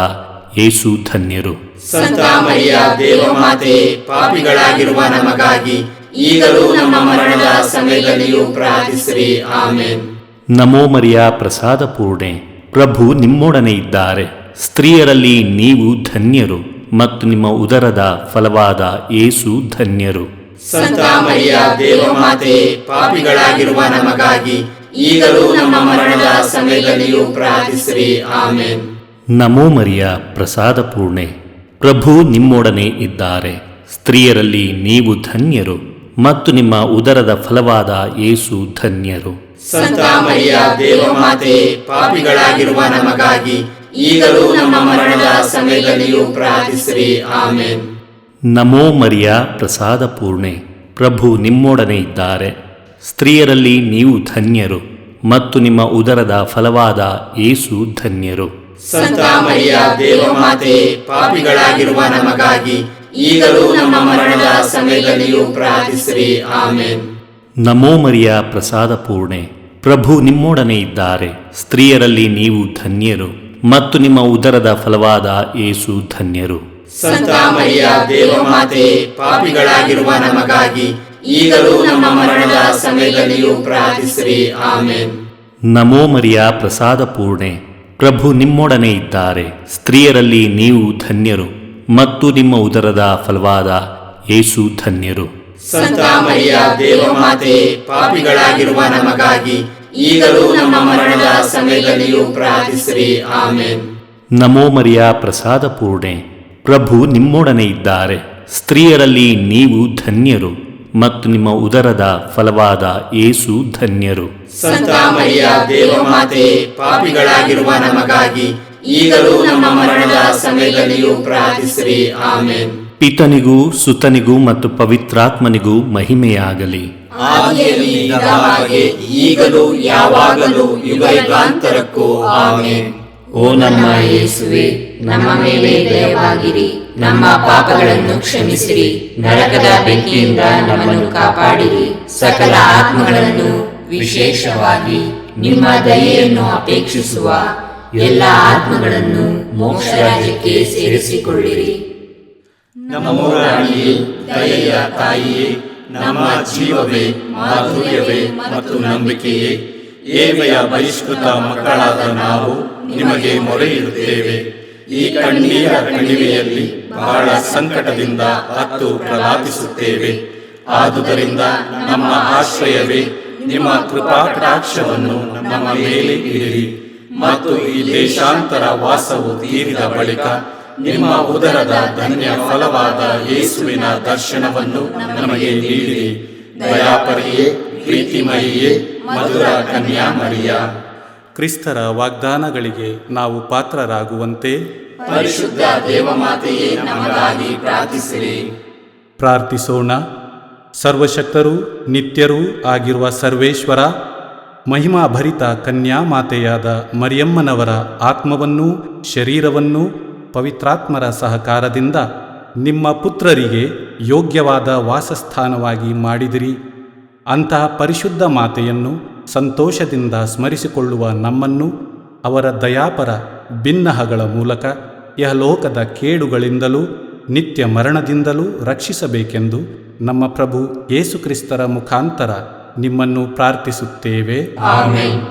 ಯೇಸು ಧನ್ಯರು. ಸಂತ ಮರಿಯ ದೇವಮಾತೆ, ಪಾಪಿಗಳಾಗಿರುವ ನಮಗಾಗಿ ಈಗಲೂ ನಮ್ಮ ಮರಣದ ಸಮಯದಲ್ಲಿಯೂ ಪ್ರಾರ್ಥಿಸಿರಿ. ಆಮೆನ್. ನಮೋ ಮರಿಯ, ಪ್ರಸಾದ ಪೂರ್ಣೆ, ಪ್ರಭು ನಿಮ್ಮೊಡನೆ ಇದ್ದಾರೆ. ಸ್ತ್ರೀಯರಲ್ಲಿ ನೀವು ಧನ್ಯರು ಮತ್ತು ನಿಮ್ಮ ಉದರದ ಫಲವಾದ ಯೇಸು ಧನ್ಯರು. ಸಂತ ಮರಿಯ ದೇವಮಾತೆ, ಪಾಪಿಗಳಾಗಿರುವ ನಮಗಾಗಿ ಈಗಲೂ ನಮ್ಮ ಮರಣದ ಸಮಯದಲ್ಲಿಯೂ ಪ್ರಾರ್ಥಿಸಿರಿ. ಆಮೆನ್. ನಮೋ ಮರಿಯ, ಪ್ರಸಾದ ಪೂರ್ಣೆ, ಪ್ರಭು ನಿಮ್ಮೊಡನೆ ಇದ್ದಾರೆ. ಸ್ತ್ರೀಯರಲ್ಲಿ ನೀವು ಧನ್ಯರು ಮತ್ತು ನಿಮ್ಮ ಉದರದ ಫಲವಾದ ಯೇಸು ಧನ್ಯರು. ಸಂತ ಮರಿಯ ದೇವಮಾತೆ, ಪಾಪಿಗಳಾಗಿರುವ ನಮಗಾಗಿ ಈಗಲೂ ನಮ್ಮ ಮರಣದ ಸಮಯದಲ್ಲಿಯೂ ಪ್ರಾರ್ಥಿಸಿರಿ. ಆಮೆನ್. ನಮೋ ಮರಿಯ, ಪ್ರಸಾದ ಪೂರ್ಣೆ, ಪ್ರಭು ನಿಮ್ಮೊಡನೆ ಇದ್ದಾರೆ. ಸ್ತ್ರೀಯರಲ್ಲಿ ನೀವು ಧನ್ಯರು ಮತ್ತು ನಿಮ್ಮ ಉದರದ ಫಲವಾದ ಯೇಸು ಧನ್ಯರು. ಸಂತ ಮರಿಯ ದೇವಮಾತೆ, ಪಾಪಿಗಳಾಗಿರುವ ನಮಗಾಗಿ ಈಗಲೂ ನಮ್ಮ ಮರಣದ ಸಮಯದಲ್ಲಿಯೂ ಪ್ರಾರ್ಥಿಸಿರಿ. ಆಮೆನ್. ನಮೋ ಮರಿಯ, ಪ್ರಸಾದ ಪೂರ್ಣೆ, ಪ್ರಭು ನಿಮ್ಮೊಡನೆ ಇದ್ದಾರೆ. ಸ್ತ್ರೀಯರಲ್ಲಿ ನೀವು ಧನ್ಯರು ಮತ್ತು ನಿಮ್ಮ ಉದರದ ಫಲವಾದ ಯೇಸು ಧನ್ಯರು. ಸಂತ ಮರಿಯ ದೇವಮಾತೆ, ಪಾಪಿಗಳಾಗಿರುವ ನಮಗಾಗಿ ಈಗಲೂ ನಮ್ಮ ಮರಣದ ಸಮಯದಲ್ಲಿಯೂ ಪ್ರಾರ್ಥಿಸಿರಿ. ಆಮೆನ್. ನಮೋ ಮರಿಯ, ಪ್ರಸಾದ ಪೂರ್ಣೆ, ಪ್ರಭು ನಿಮ್ಮೊಡನೆ ಇದ್ದಾರೆ. ಸ್ತ್ರೀಯರಲ್ಲಿ ನೀವು ಧನ್ಯರು ಮತ್ತು ನಿಮ್ಮ ಉದರದ ಫಲವಾದ ಯೇಸು ಧನ್ಯರು. ಸಂತ ಮರಿಯ ದೇವಮಾತೆ, ಪಾಪಿಗಳಾಗಿರುವ ನಮಗಾಗಿ ಈಗಲೂ ನಮ್ಮ ಮರಣದ ಸಮಯದಲ್ಲಿಯೂ ಪ್ರಾರ್ಥಿಸಿರಿ. ಆಮೆನ್. ನಮೋ ಮರಿಯ, ಪ್ರಸಾದ ಪೂರ್ಣೆ, ಪ್ರಭು ನಿಮ್ಮೊಡನೆ ಇದ್ದಾರೆ. ಸ್ತ್ರೀಯರಲ್ಲಿ ನೀವು ಧನ್ಯರು ಮತ್ತು ನಿಮ್ಮ ಉದರದ ಫಲವಾದ ಯೇಸು ಧನ್ಯರು. ಸಂತ ಮರಿಯ ದೇವಮಾತೆ, ಪಾಪಿಗಳಾಗಿರುವ ನಮಗಾಗಿ ಈಗಲೂ ನಮ್ಮ ಮರಣದ ಸಮಯದಲ್ಲಿಯೂ ಪ್ರಾರ್ಥಿಸಿರಿ. ಆಮೆನ್. ಪಿತನಿಗೂ ಸುತನಿಗೂ ಮತ್ತು ಪವಿತ್ರಾತ್ಮನಿಗೂ ಮಹಿಮೆಯಾಗಲಿ. ಆದಿಯಲ್ಲಿ ಇದ್ದ ಹಾಗೆ ಈಗಲೂ ಯಾವಾಗಲೂ ಯುಗಯುಗಾಂತರಕ್ಕೂ. ಆಮೆನ್. ಓ ನಮ್ಮ ಯೇಸುವೆ, ನಮ್ಮ ಮೇಲೆ ದಯವಾಗಿರಿ. ನಮ್ಮ ಪಾಪಗಳನ್ನು ಕ್ಷಮಿಸಿರಿ. ನರಕದ ಬೆಂಕಿಯಿಂದ ನಮ್ಮನ್ನು ಕಾಪಾಡಿರಿ. ಸಕಲ ಆತ್ಮಗಳನ್ನು, ವಿಶೇಷವಾಗಿ ನಿಮ್ಮ ದಯೆಯನ್ನು ಅಪೇಕ್ಷಿಸುವ ಎಲ್ಲ ಆತ್ಮಗಳನ್ನು ಮೋಕ್ಷ ರಾಜ್ಯಕ್ಕೆ ಸೇರಿಸಿಕೊಳ್ಳಿರಿ. ನಮೋ ರಾಣಿಯೇ, ದಯೆಯ ತಾಯಿಯೇ, ನಮ್ಮ ಜೀವವೇ, ಮಾಧುರ್ಯವೇ ಮತ್ತು ನಂಬಿಕೆಯೇ, ಏವೆಯ ಬಹಿಷ್ಕೃತ ಮಕ್ಕಳಾದ ನಾವು ನಿಮಗೆ ಮೊರೆ ಇಡುತ್ತೇವೆ. ಈ ಕಣ್ಣೀರ ಕಣಿವೆಯಲ್ಲಿ ಬಹಳ ಸಂಕಟದಿಂದ ಅತ್ತು ಪ್ರಲಾಪಿಸುತ್ತೇವೆ. ಆದುದರಿಂದ ನಮ್ಮ ಆಶ್ರಯವೇ, ನಿಮ್ಮ ಕೃಪಾಕಟಾಕ್ಷವನ್ನು ನಮ್ಮ ಮೇಲೆ ಇಡಿರಿ ಮತ್ತು ಈ ದೇಶಾಂತರ ವಾಸವು ತೀರಿದ ಬಳಿಕ ನಿಮ್ಮ ಉದರದ ಧನ್ಯ ಫಲವಾದ ಯೇಸುವಿನ ದರ್ಶನವನ್ನು ನಮಗೆ ನೀಡಿರಿ. ದಯಾಪರಿಯೇ, ಪ್ರೀತಿಮಯಿಯೇ, ಮಧುರ ಕನ್ಯಾಮರಿಯ, ಕ್ರಿಸ್ತರ ವಾಗ್ದಾನಗಳಿಗೆ ನಾವು ಪಾತ್ರರಾಗುವಂತೆ ಪರಿಶುದ್ಧ ದೇವಮಾತೆಯೇ, ನಮಗಾಗಿ ಪ್ರಾರ್ಥಿಸಿರಿ. ಪ್ರಾರ್ಥಿಸೋಣ. ಸರ್ವಶಕ್ತರೂ ನಿತ್ಯರೂ ಆಗಿರುವ ಸರ್ವೇಶ್ವರ, ಮಹಿಮಾಭರಿತ ಕನ್ಯಾಮಾತೆಯಾದ ಮರಿಯಮ್ಮನವರ ಆತ್ಮವನ್ನೂ ಶರೀರವನ್ನೂ ಪವಿತ್ರಾತ್ಮರ ಸಹಕಾರದಿಂದ ನಿಮ್ಮ ಪುತ್ರರಿಗೆ ಯೋಗ್ಯವಾದ ವಾಸಸ್ಥಾನವಾಗಿ ಮಾಡಿದಿರಿ. ಅಂತಹ ಪರಿಶುದ್ಧ ಮಾತೆಯನ್ನು ಸಂತೋಷದಿಂದ ಸ್ಮರಿಸಿಕೊಳ್ಳುವ ನಮ್ಮನ್ನು ಅವರ ದಯಾಪರ ಬಿನ್ನಹಗಳ ಮೂಲಕ ಯಹಲೋಕದ ಕೇಡುಗಳಿಂದಲೂ ನಿತ್ಯ ಮರಣದಿಂದಲೂ ರಕ್ಷಿಸಬೇಕೆಂದು ನಮ್ಮ ಪ್ರಭು ಯೇಸುಕ್ರಿಸ್ತರ ಮುಖಾಂತರ ನಿಮ್ಮನ್ನು ಪ್ರಾರ್ಥಿಸುತ್ತೇವೆ. ಆಮೆನ್.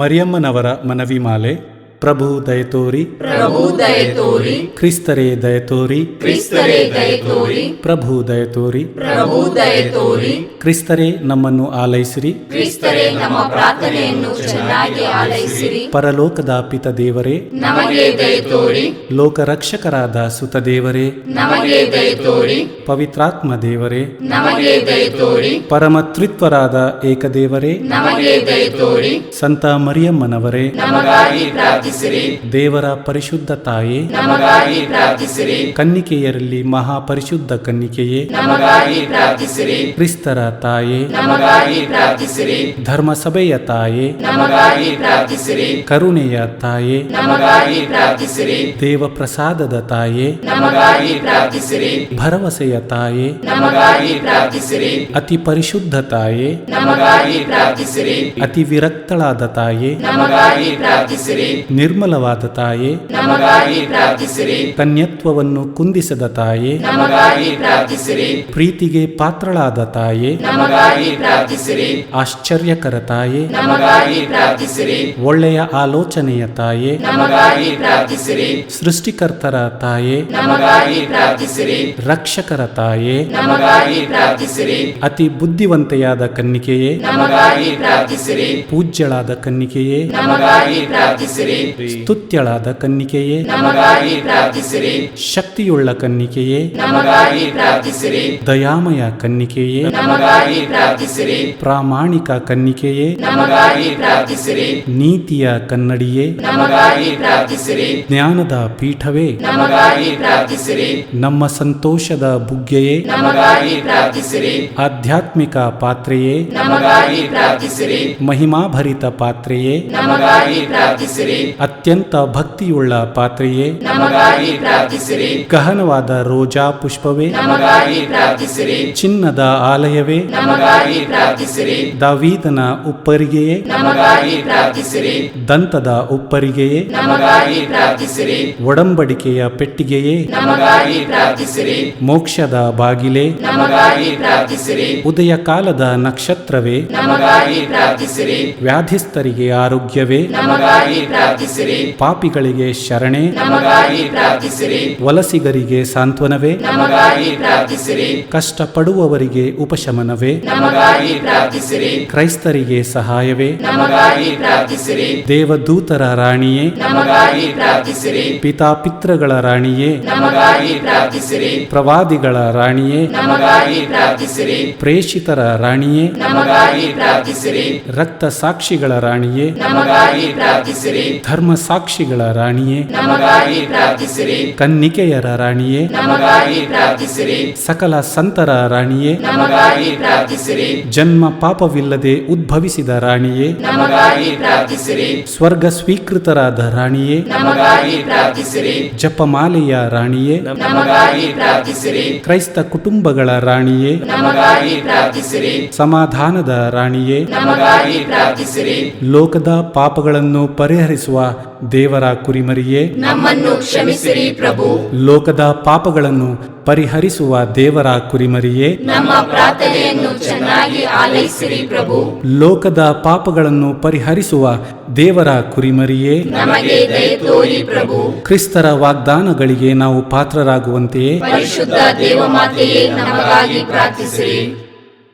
ಮರಿಯಮ್ಮನವರ ಮನವಿಮಾಲೆ. ಪ್ರಭು ದಯತೋರಿ, ಪ್ರಭು ದಯತೋರಿ, ಕ್ರಿಸ್ತರೇ ದಯತೋರಿ, ಕ್ರಿಸ್ತರೇ ದಯತೋರಿ, ಪ್ರಭು ದಯತೋರಿ, ಪ್ರಭು ದಯತೋರಿ, ಕ್ರಿಸ್ತರೇ ನಮ್ಮನ್ನು ಆಲೈಸಿರಿ. ಕ್ರಿಸ್ತರೇ ನಮ್ಮ ಪ್ರಾರ್ಥನೆಯನ್ನು ಚೆನ್ನಾಗಿ ಆಲೈಸಿರಿ. ಪರಲೋಕದ ಪಿತ ದೇವರೇ, ನಮಗೆ ದಯತೋರಿ. ಲೋಕರಕ್ಷಕರಾದ ಸುತ ದೇವರೇ, ನಮಗೆ ದಯತೋರಿ. ಪವಿತ್ರಾತ್ಮ ದೇವರೇ, ನಮಗೆ ದಯತೋರಿ. ಪರಮತ್ರಿತ್ವರಾದ ಏಕದೇವರೇ, ನಮಗೆ ದಯತೋರಿ. ಸಂತ ಮರಿಯಮ್ಮನವರೇ, ನಮಗಾಗಿ ಪ್ರಾರ್ಥಿಸಿರಿ. ದೇವರ ಪರಿಶುದ್ಧ ತಾಯೇ, ನಮಗಾಗಿ ಪ್ರಾರ್ಥಿಸಿರಿ. ಕನ್ನಿಕೆಯರಲ್ಲಿ ಮಹಾಪರಿಶುದ್ಧ ಕನ್ನಿಕೆಯೇ, ನಮಗಾಗಿ ಪ್ರಾರ್ಥಿಸಿರಿ. ಕ್ರಿಸ್ತರ ತಾಯೇ, ನಮಗಾಗಿ ಪ್ರಾರ್ಥಿಸಿರಿ. ಧರ್ಮಸಭೆಯ ತಾಯೇ, ನಮಗಾಗಿ ಪ್ರಾರ್ಥಿಸಿರಿ. ಕರುಣೆಯ ತಾಯೇ, ನಮಗಾಗಿ ಪ್ರಾರ್ಥಿಸಿರಿ. ದೇವಪ್ರಸಾದದ ತಾಯೇ, ನಮಗಾಗಿ ಪ್ರಾರ್ಥಿಸಿರಿ. ಭರವಸೆಯ ತಾಯೇ, ನಮಗಾಗಿ ಪ್ರಾರ್ಥಿಸಿರಿ. ಅತಿ ಪರಿಶುದ್ಧ ತಾಯೇ, ನಮಗಾಗಿ ಪ್ರಾರ್ಥಿಸಿರಿ. ಅತಿ ವಿರಕ್ತಳಾದ ತಾಯೇ, ನಮಗಾಗಿ ಪ್ರಾರ್ಥಿಸಿರಿ. ನಿರ್ಮಲವಾದ ತಾಯೇ, ನಮಗಾಗಿ ಪ್ರಾರ್ಥಿಸಿರಿ. ಕನ್ಯತ್ವವನ್ನು ಕುಂದಿಸದ ತಾಯೇ, ನಮಗಾಗಿ ಪ್ರಾರ್ಥಿಸಿರಿ. ಪ್ರೀತಿಗೆ ಪಾತ್ರಳಾದ ತಾಯೇ, ನಮಗಾಗಿ ಪ್ರಾರ್ಥಿಸಿರಿ. ಆಶ್ಚರ್ಯಕರ ತಾಯೇ, ನಮಗಾಗಿ ಪ್ರಾರ್ಥಿಸಿರಿ. ಒಳ್ಳೆಯ ಆಲೋಚನೆಯ ತಾಯೇ, ನಮಗಾಗಿ ಪ್ರಾರ್ಥಿಸಿರಿ. ಸೃಷ್ಟಿಕರ್ತರ ತಾಯೇ, ನಮಗಾಗಿ ಪ್ರಾರ್ಥಿಸಿರಿ. ರಕ್ಷಕರ ತಾಯೇ, ನಮಗಾಗಿ ಪ್ರಾರ್ಥಿಸಿರಿ. ಅತಿ ಬುದ್ಧಿವಂತೆಯಾದ ಕನ್ನಿಕೆಯೇ, ನಮಗಾಗಿ ಪ್ರಾರ್ಥಿಸಿರಿ. ಪೂಜ್ಯಳಾದ ಕನ್ನಿಕೆಯೇ, ನಮಗಾಗಿ ಪ್ರಾರ್ಥಿಸಿರಿ. ಸ್ತುತ್ಯಳಾದ ಕನ್ನಿಕೆಯೇ, ನಮಗಾಗಿ ಪ್ರಾರ್ಥಿಸಿರಿ. ಶಕ್ತಿಯುಳ್ಳ ಕನ್ನಿಕೆಯೇ, ನಮಗಾಗಿ ಪ್ರಾರ್ಥಿಸಿರಿ. ದಯಾಮಯ ಕನ್ನಿಕೆಯೇ, ನಮಗಾಗಿ ಪ್ರಾರ್ಥಿಸಿರಿ. ಪ್ರಾಮಾಣಿಕ ಕನ್ನಿಕೆಯೇ, ನಮಗಾಗಿ ಪ್ರಾರ್ಥಿಸಿರಿ. ನೀತಿಯ ಕನ್ನಡಿಯೇ, ನಮಗಾಗಿ ಪ್ರಾರ್ಥಿಸಿರಿ. ಜ್ಞಾನದ ಪೀಠವೇ, ನಮಗಾಗಿ ಪ್ರಾರ್ಥಿಸಿರಿ. ನಮ್ಮ ಸಂತೋಷದ ಬುಗ್ಗೆಯೇ, ನಮಗಾಗಿ ಪ್ರಾರ್ಥಿಸಿರಿ. ಆಧ್ಯಾತ್ಮಿಕ ಪಾತ್ರೆಯೇ, ನಮಗಾಗಿ ಪ್ರಾರ್ಥಿಸಿರಿ. ಮಹಿಮಾಭರಿತ ಪಾತ್ರೆಯೇ, ನಮಗಾಗಿ ಪ್ರಾರ್ಥಿಸಿರಿ. ಅತ್ಯಂತ ಭಕ್ತಿಯುಳ್ಳ ಪಾತ್ರೆಯೇ, ನಮಗಾಗಿ ಪ್ರಾರ್ಥಿಸಿರಿ. ಗಹನವಾದ ರೋಜಾ ಪುಷ್ಪವೇ, ನಮಗಾಗಿ ಪ್ರಾರ್ಥಿಸಿರಿ. ಚಿನ್ನದ ಆಲಯವೇ, ನಮಗಾಗಿ ಪ್ರಾರ್ಥಿಸಿರಿ. ದಾವೀದನ ಉಪ್ಪರಿಗೆಯೇ, ನಮಗಾಗಿ ಪ್ರಾರ್ಥಿಸಿರಿ. ದಂತದ ಉಪ್ಪರಿಗೆಯೇ, ನಮಗಾಗಿ ಪ್ರಾರ್ಥಿಸಿರಿ. ಒಡಂಬಡಿಕೆಯ ಪೆಟ್ಟಿಗೆಯೇ, ನಮಗಾಗಿ ಪ್ರಾರ್ಥಿಸಿರಿ. ಮೋಕ್ಷದ ಬಾಗಿಲೇ, ನಮಗಾಗಿ ಪ್ರಾರ್ಥಿಸಿರಿ. ಉದಯ ಕಾಲದ ನಕ್ಷತ್ರವೇ, ನಮಗಾಗಿ ಪ್ರಾರ್ಥಿಸಿರಿ. ವ್ಯಾಧಿಸ್ಥರಿಗೆ ಆರೋಗ್ಯವೇ, ನಮಗಾಗಿ ಪ್ರಾರ್ಥಿಸಿರಿ. ಪಾಪಿಗಳಿಗೆ ಶರಣೆ, ನಮಗಾಗಿ ಪ್ರಾರ್ಥಿಸಿರಿ. ವಲಸಿಗರಿಗೆ ಸಾಂತ್ವನವೇ, ನಮಗಾಗಿ ಪ್ರಾರ್ಥಿಸಿರಿ. ಕಷ್ಟಪಡುವವರಿಗೆ ಉಪಶಮನವೇ, ನಮಗಾಗಿ ಪ್ರಾರ್ಥಿಸಿರಿ. ಕ್ರೈಸ್ತರಿಗೆ ಸಹಾಯವೇ, ನಮಗಾಗಿ ಪ್ರಾರ್ಥಿಸಿರಿ. ದೇವದೂತರ ರಾಣಿಯೇ, ನಮಗಾಗಿ ಪ್ರಾರ್ಥಿಸಿರಿ. ಪಿತಾಪಿತೃಗಳ ರಾಣಿಯೇ, ನಮಗಾಗಿ ಪ್ರಾರ್ಥಿಸಿರಿ. ಪ್ರವಾದಿಗಳ ರಾಣಿಯೇ, ನಮಗಾಗಿ ಪ್ರಾರ್ಥಿಸಿರಿ. ಪ್ರೇಷಿತರ ರಾಣಿಯೇ, ನಮಗಾಗಿ ಪ್ರಾರ್ಥಿಸಿರಿ. ರಕ್ತ ಸಾಕ್ಷಿಗಳ ರಾಣಿಯೇ, ನಮಗಾಗಿ ಪ್ರಾರ್ಥಿಸಿರಿ. ಧರ್ಮ ಸಾಕ್ಷಿಗಳ ರಾಣಿಯೇ, ನಮಗಾಗಿ ಪ್ರಾರ್ಥಿಸಿರಿ. ಕನ್ನಿಕೆಯರ ರಾಣಿಯೇ, ನಮಗಾಗಿ ಪ್ರಾರ್ಥಿಸಿರಿ. ಸಕಲ ಸಂತರ ರಾಣಿಯೇ, ನಮಗಾಗಿ ಪ್ರಾರ್ಥಿಸಿರಿ. ಜನ್ಮ ಪಾಪವಿಲ್ಲದೆ ಉದ್ಭವಿಸಿದ ರಾಣಿಯೇ, ನಮಗಾಗಿ ಪ್ರಾರ್ಥಿಸಿರಿ. ಸ್ವರ್ಗ ಸ್ವೀಕೃತರಾದ ರಾಣಿಯೇ, ನಮಗಾಗಿ ಪ್ರಾರ್ಥಿಸಿರಿ. ಜಪಮಾಲೆಯ ರಾಣಿಯೇ, ನಮಗಾಗಿ ಪ್ರಾರ್ಥಿಸಿರಿ. ಕ್ರೈಸ್ತ ಕುಟುಂಬಗಳ ರಾಣಿಯೇ, ನಮಗಾಗಿ ಪ್ರಾರ್ಥಿಸಿರಿ. ಸಮಾಧಾನದ ರಾಣಿಯೇ, ನಮಗಾಗಿ ಪ್ರಾರ್ಥಿಸಿರಿ. ಲೋಕದ ಪಾಪಗಳನ್ನು ಪರಿಹರಿಸುವ ದೇವರ ಕುರಿಮರಿಯೇ, ನಮ್ಮನ್ನು ಕ್ಷಮಿಸಿರಿ ಪ್ರಭು. ಲೋಕದ ಪಾಪಗಳನ್ನು ಪರಿಹರಿಸುವ ದೇವರ ಕುರಿಮರಿಯೇ, ನಮ್ಮ ಪ್ರಾರ್ಥನೆಯನ್ನು ಚೆನ್ನಾಗಿ ಆಲೈಸಿರಿ ಪ್ರಭು. ಲೋಕದ ಪಾಪಗಳನ್ನು ಪರಿಹರಿಸುವ ದೇವರ ಕುರಿಮರಿಯೇ, ನಮಗೆ ದಯ ತೋರಿ ಪ್ರಭು. ಕ್ರಿಸ್ತರ ವಾಗ್ದಾನಗಳಿಗೆ ನಾವು ಪಾತ್ರರಾಗುವಂತೆಯೇ ಪರಿಶುದ್ಧ ದೇವಮಾತೆಯೇ ನಮಗಾಗಿ ಪ್ರಾರ್ಥಿಸಿರಿ.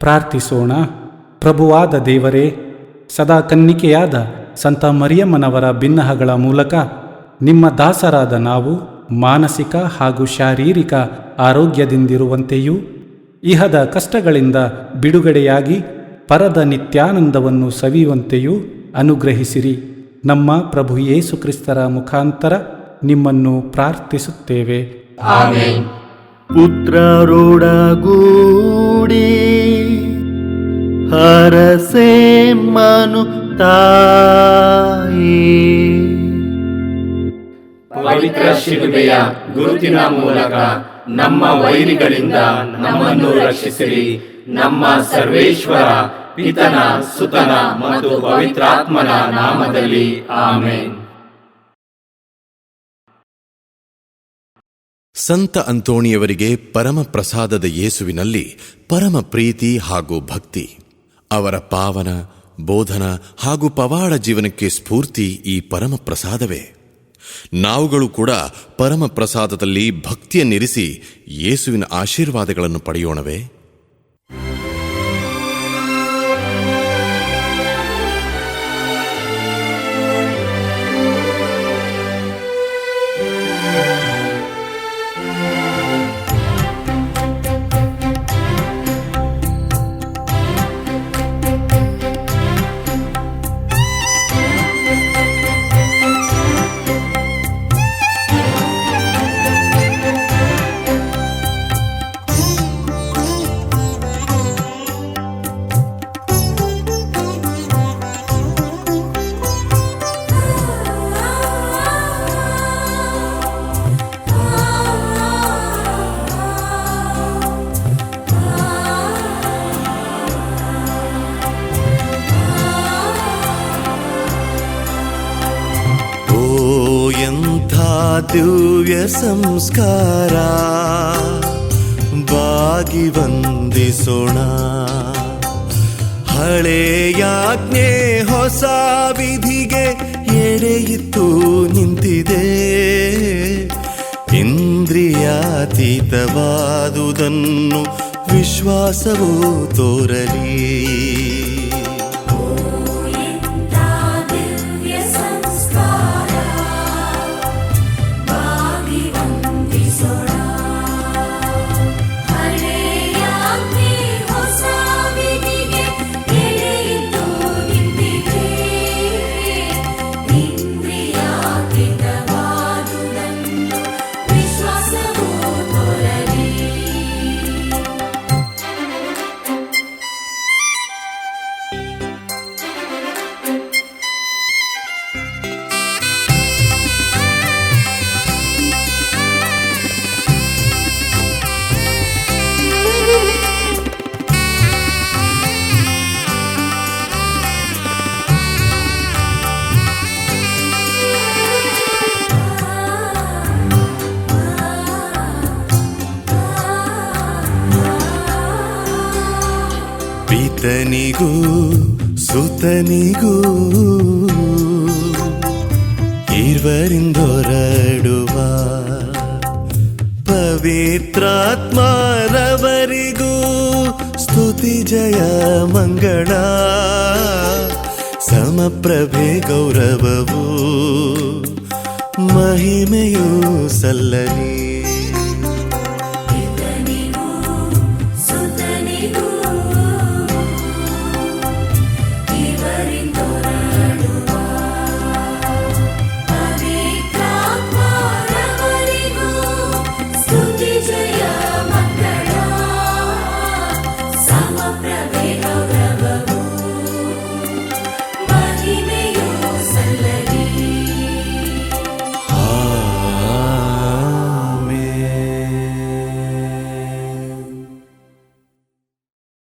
ಪ್ರಾರ್ಥಿಸೋಣ. ಪ್ರಭುವಾದ ದೇವರೇ, ಸದಾ ಕನ್ನಿಕೆಯಾದ ಸಂತ ಮರಿಯಮ್ಮನವರ ಬಿನ್ನಹಗಳ ಮೂಲಕ ನಿಮ್ಮ ದಾಸರಾದ ನಾವು ಮಾನಸಿಕ ಹಾಗೂ ಶಾರೀರಿಕ ಆರೋಗ್ಯದಿಂದಿರುವಂತೆಯೂ ಇಹದ ಕಷ್ಟಗಳಿಂದ ಬಿಡುಗಡೆಯಾಗಿ ಪರದ ನಿತ್ಯಾನಂದವನ್ನು ಸವಿಯುವಂತೆಯೂ ಅನುಗ್ರಹಿಸಿರಿ. ನಮ್ಮ ಪ್ರಭು ಯೇಸು ಕ್ರಿಸ್ತರ ಮುಖಾಂತರ ನಿಮ್ಮನ್ನು ಪ್ರಾರ್ಥಿಸುತ್ತೇವೆ. ಆಮೆನ್. ಪುತ್ರರೊಡಗೂಡಿ ಹರಸೆ ಮನು ತಾಯಿ ಪವಿತ್ರ ಶಿಲುಬೆಯ ಗುರುತಿನ ಮೂಲಕ ನಮ್ಮ ವೈರಿಗಳಿಂದ ನಮ್ಮನ್ನು ರಕ್ಷಿಸಿರಿ. ನಮ್ಮ ಸರ್ವೇಶ್ವರ ಪಿತನ, ಸುತನ ಮತ್ತು ಪವಿತ್ರಾತ್ಮನ ನಾಮದಲ್ಲಿ ಆಮೆನ್. ಸಂತ ಅಂತೋಣಿಯವರಿಗೆ ಪರಮ ಪ್ರಸಾದದ ಯೇಸುವಿನಲ್ಲಿ ಪರಮ ಪ್ರೀತಿ ಹಾಗೂ ಭಕ್ತಿ. ಅವರ ಪಾವನ ಬೋಧನ ಹಾಗೂ ಪವಾಡ ಜೀವನಕ್ಕೆ ಸ್ಫೂರ್ತಿ ಈ ಪರಮ ಪ್ರಸಾದವೇ. ನಾವುಗಳು ಕೂಡ ಪರಮ ಪ್ರಸಾದದಲ್ಲಿ ಭಕ್ತಿಯನ್ನಿರಿಸಿ ಯೇಸುವಿನ ಆಶೀರ್ವಾದಗಳನ್ನು ಪಡೆಯೋಣವೇ? ದಿವ್ಯ ಸಂಸ್ಕಾರ ಬಾಗಿ ವಂದಿಸೋಣ. ಹಳೆಯಾಜ್ಞೆ ಹೊಸ ವಿಧಿಗೆ ಎಡೆಯಿತ್ತು ನಿಂತಿದೆ. ಇಂದ್ರಿಯಾತೀತವಾದುದನ್ನು ವಿಶ್ವಾಸವೂ ತೋರಲಿ. ಪಿತನಿಗೂ ಸುತನಿಗೂ ಇರುವರಿಂದೊರಡುವ ಪವಿತ್ರಾತ್ಮರವರಿಗೂ ಸ್ತುತಿ ಜಯ ಮಂಗಳ. ಸಮಪ್ರಭೆ ಗೌರವವು ಮಹಿಮೆಯೂ ಸಲ್ಲಲಿ.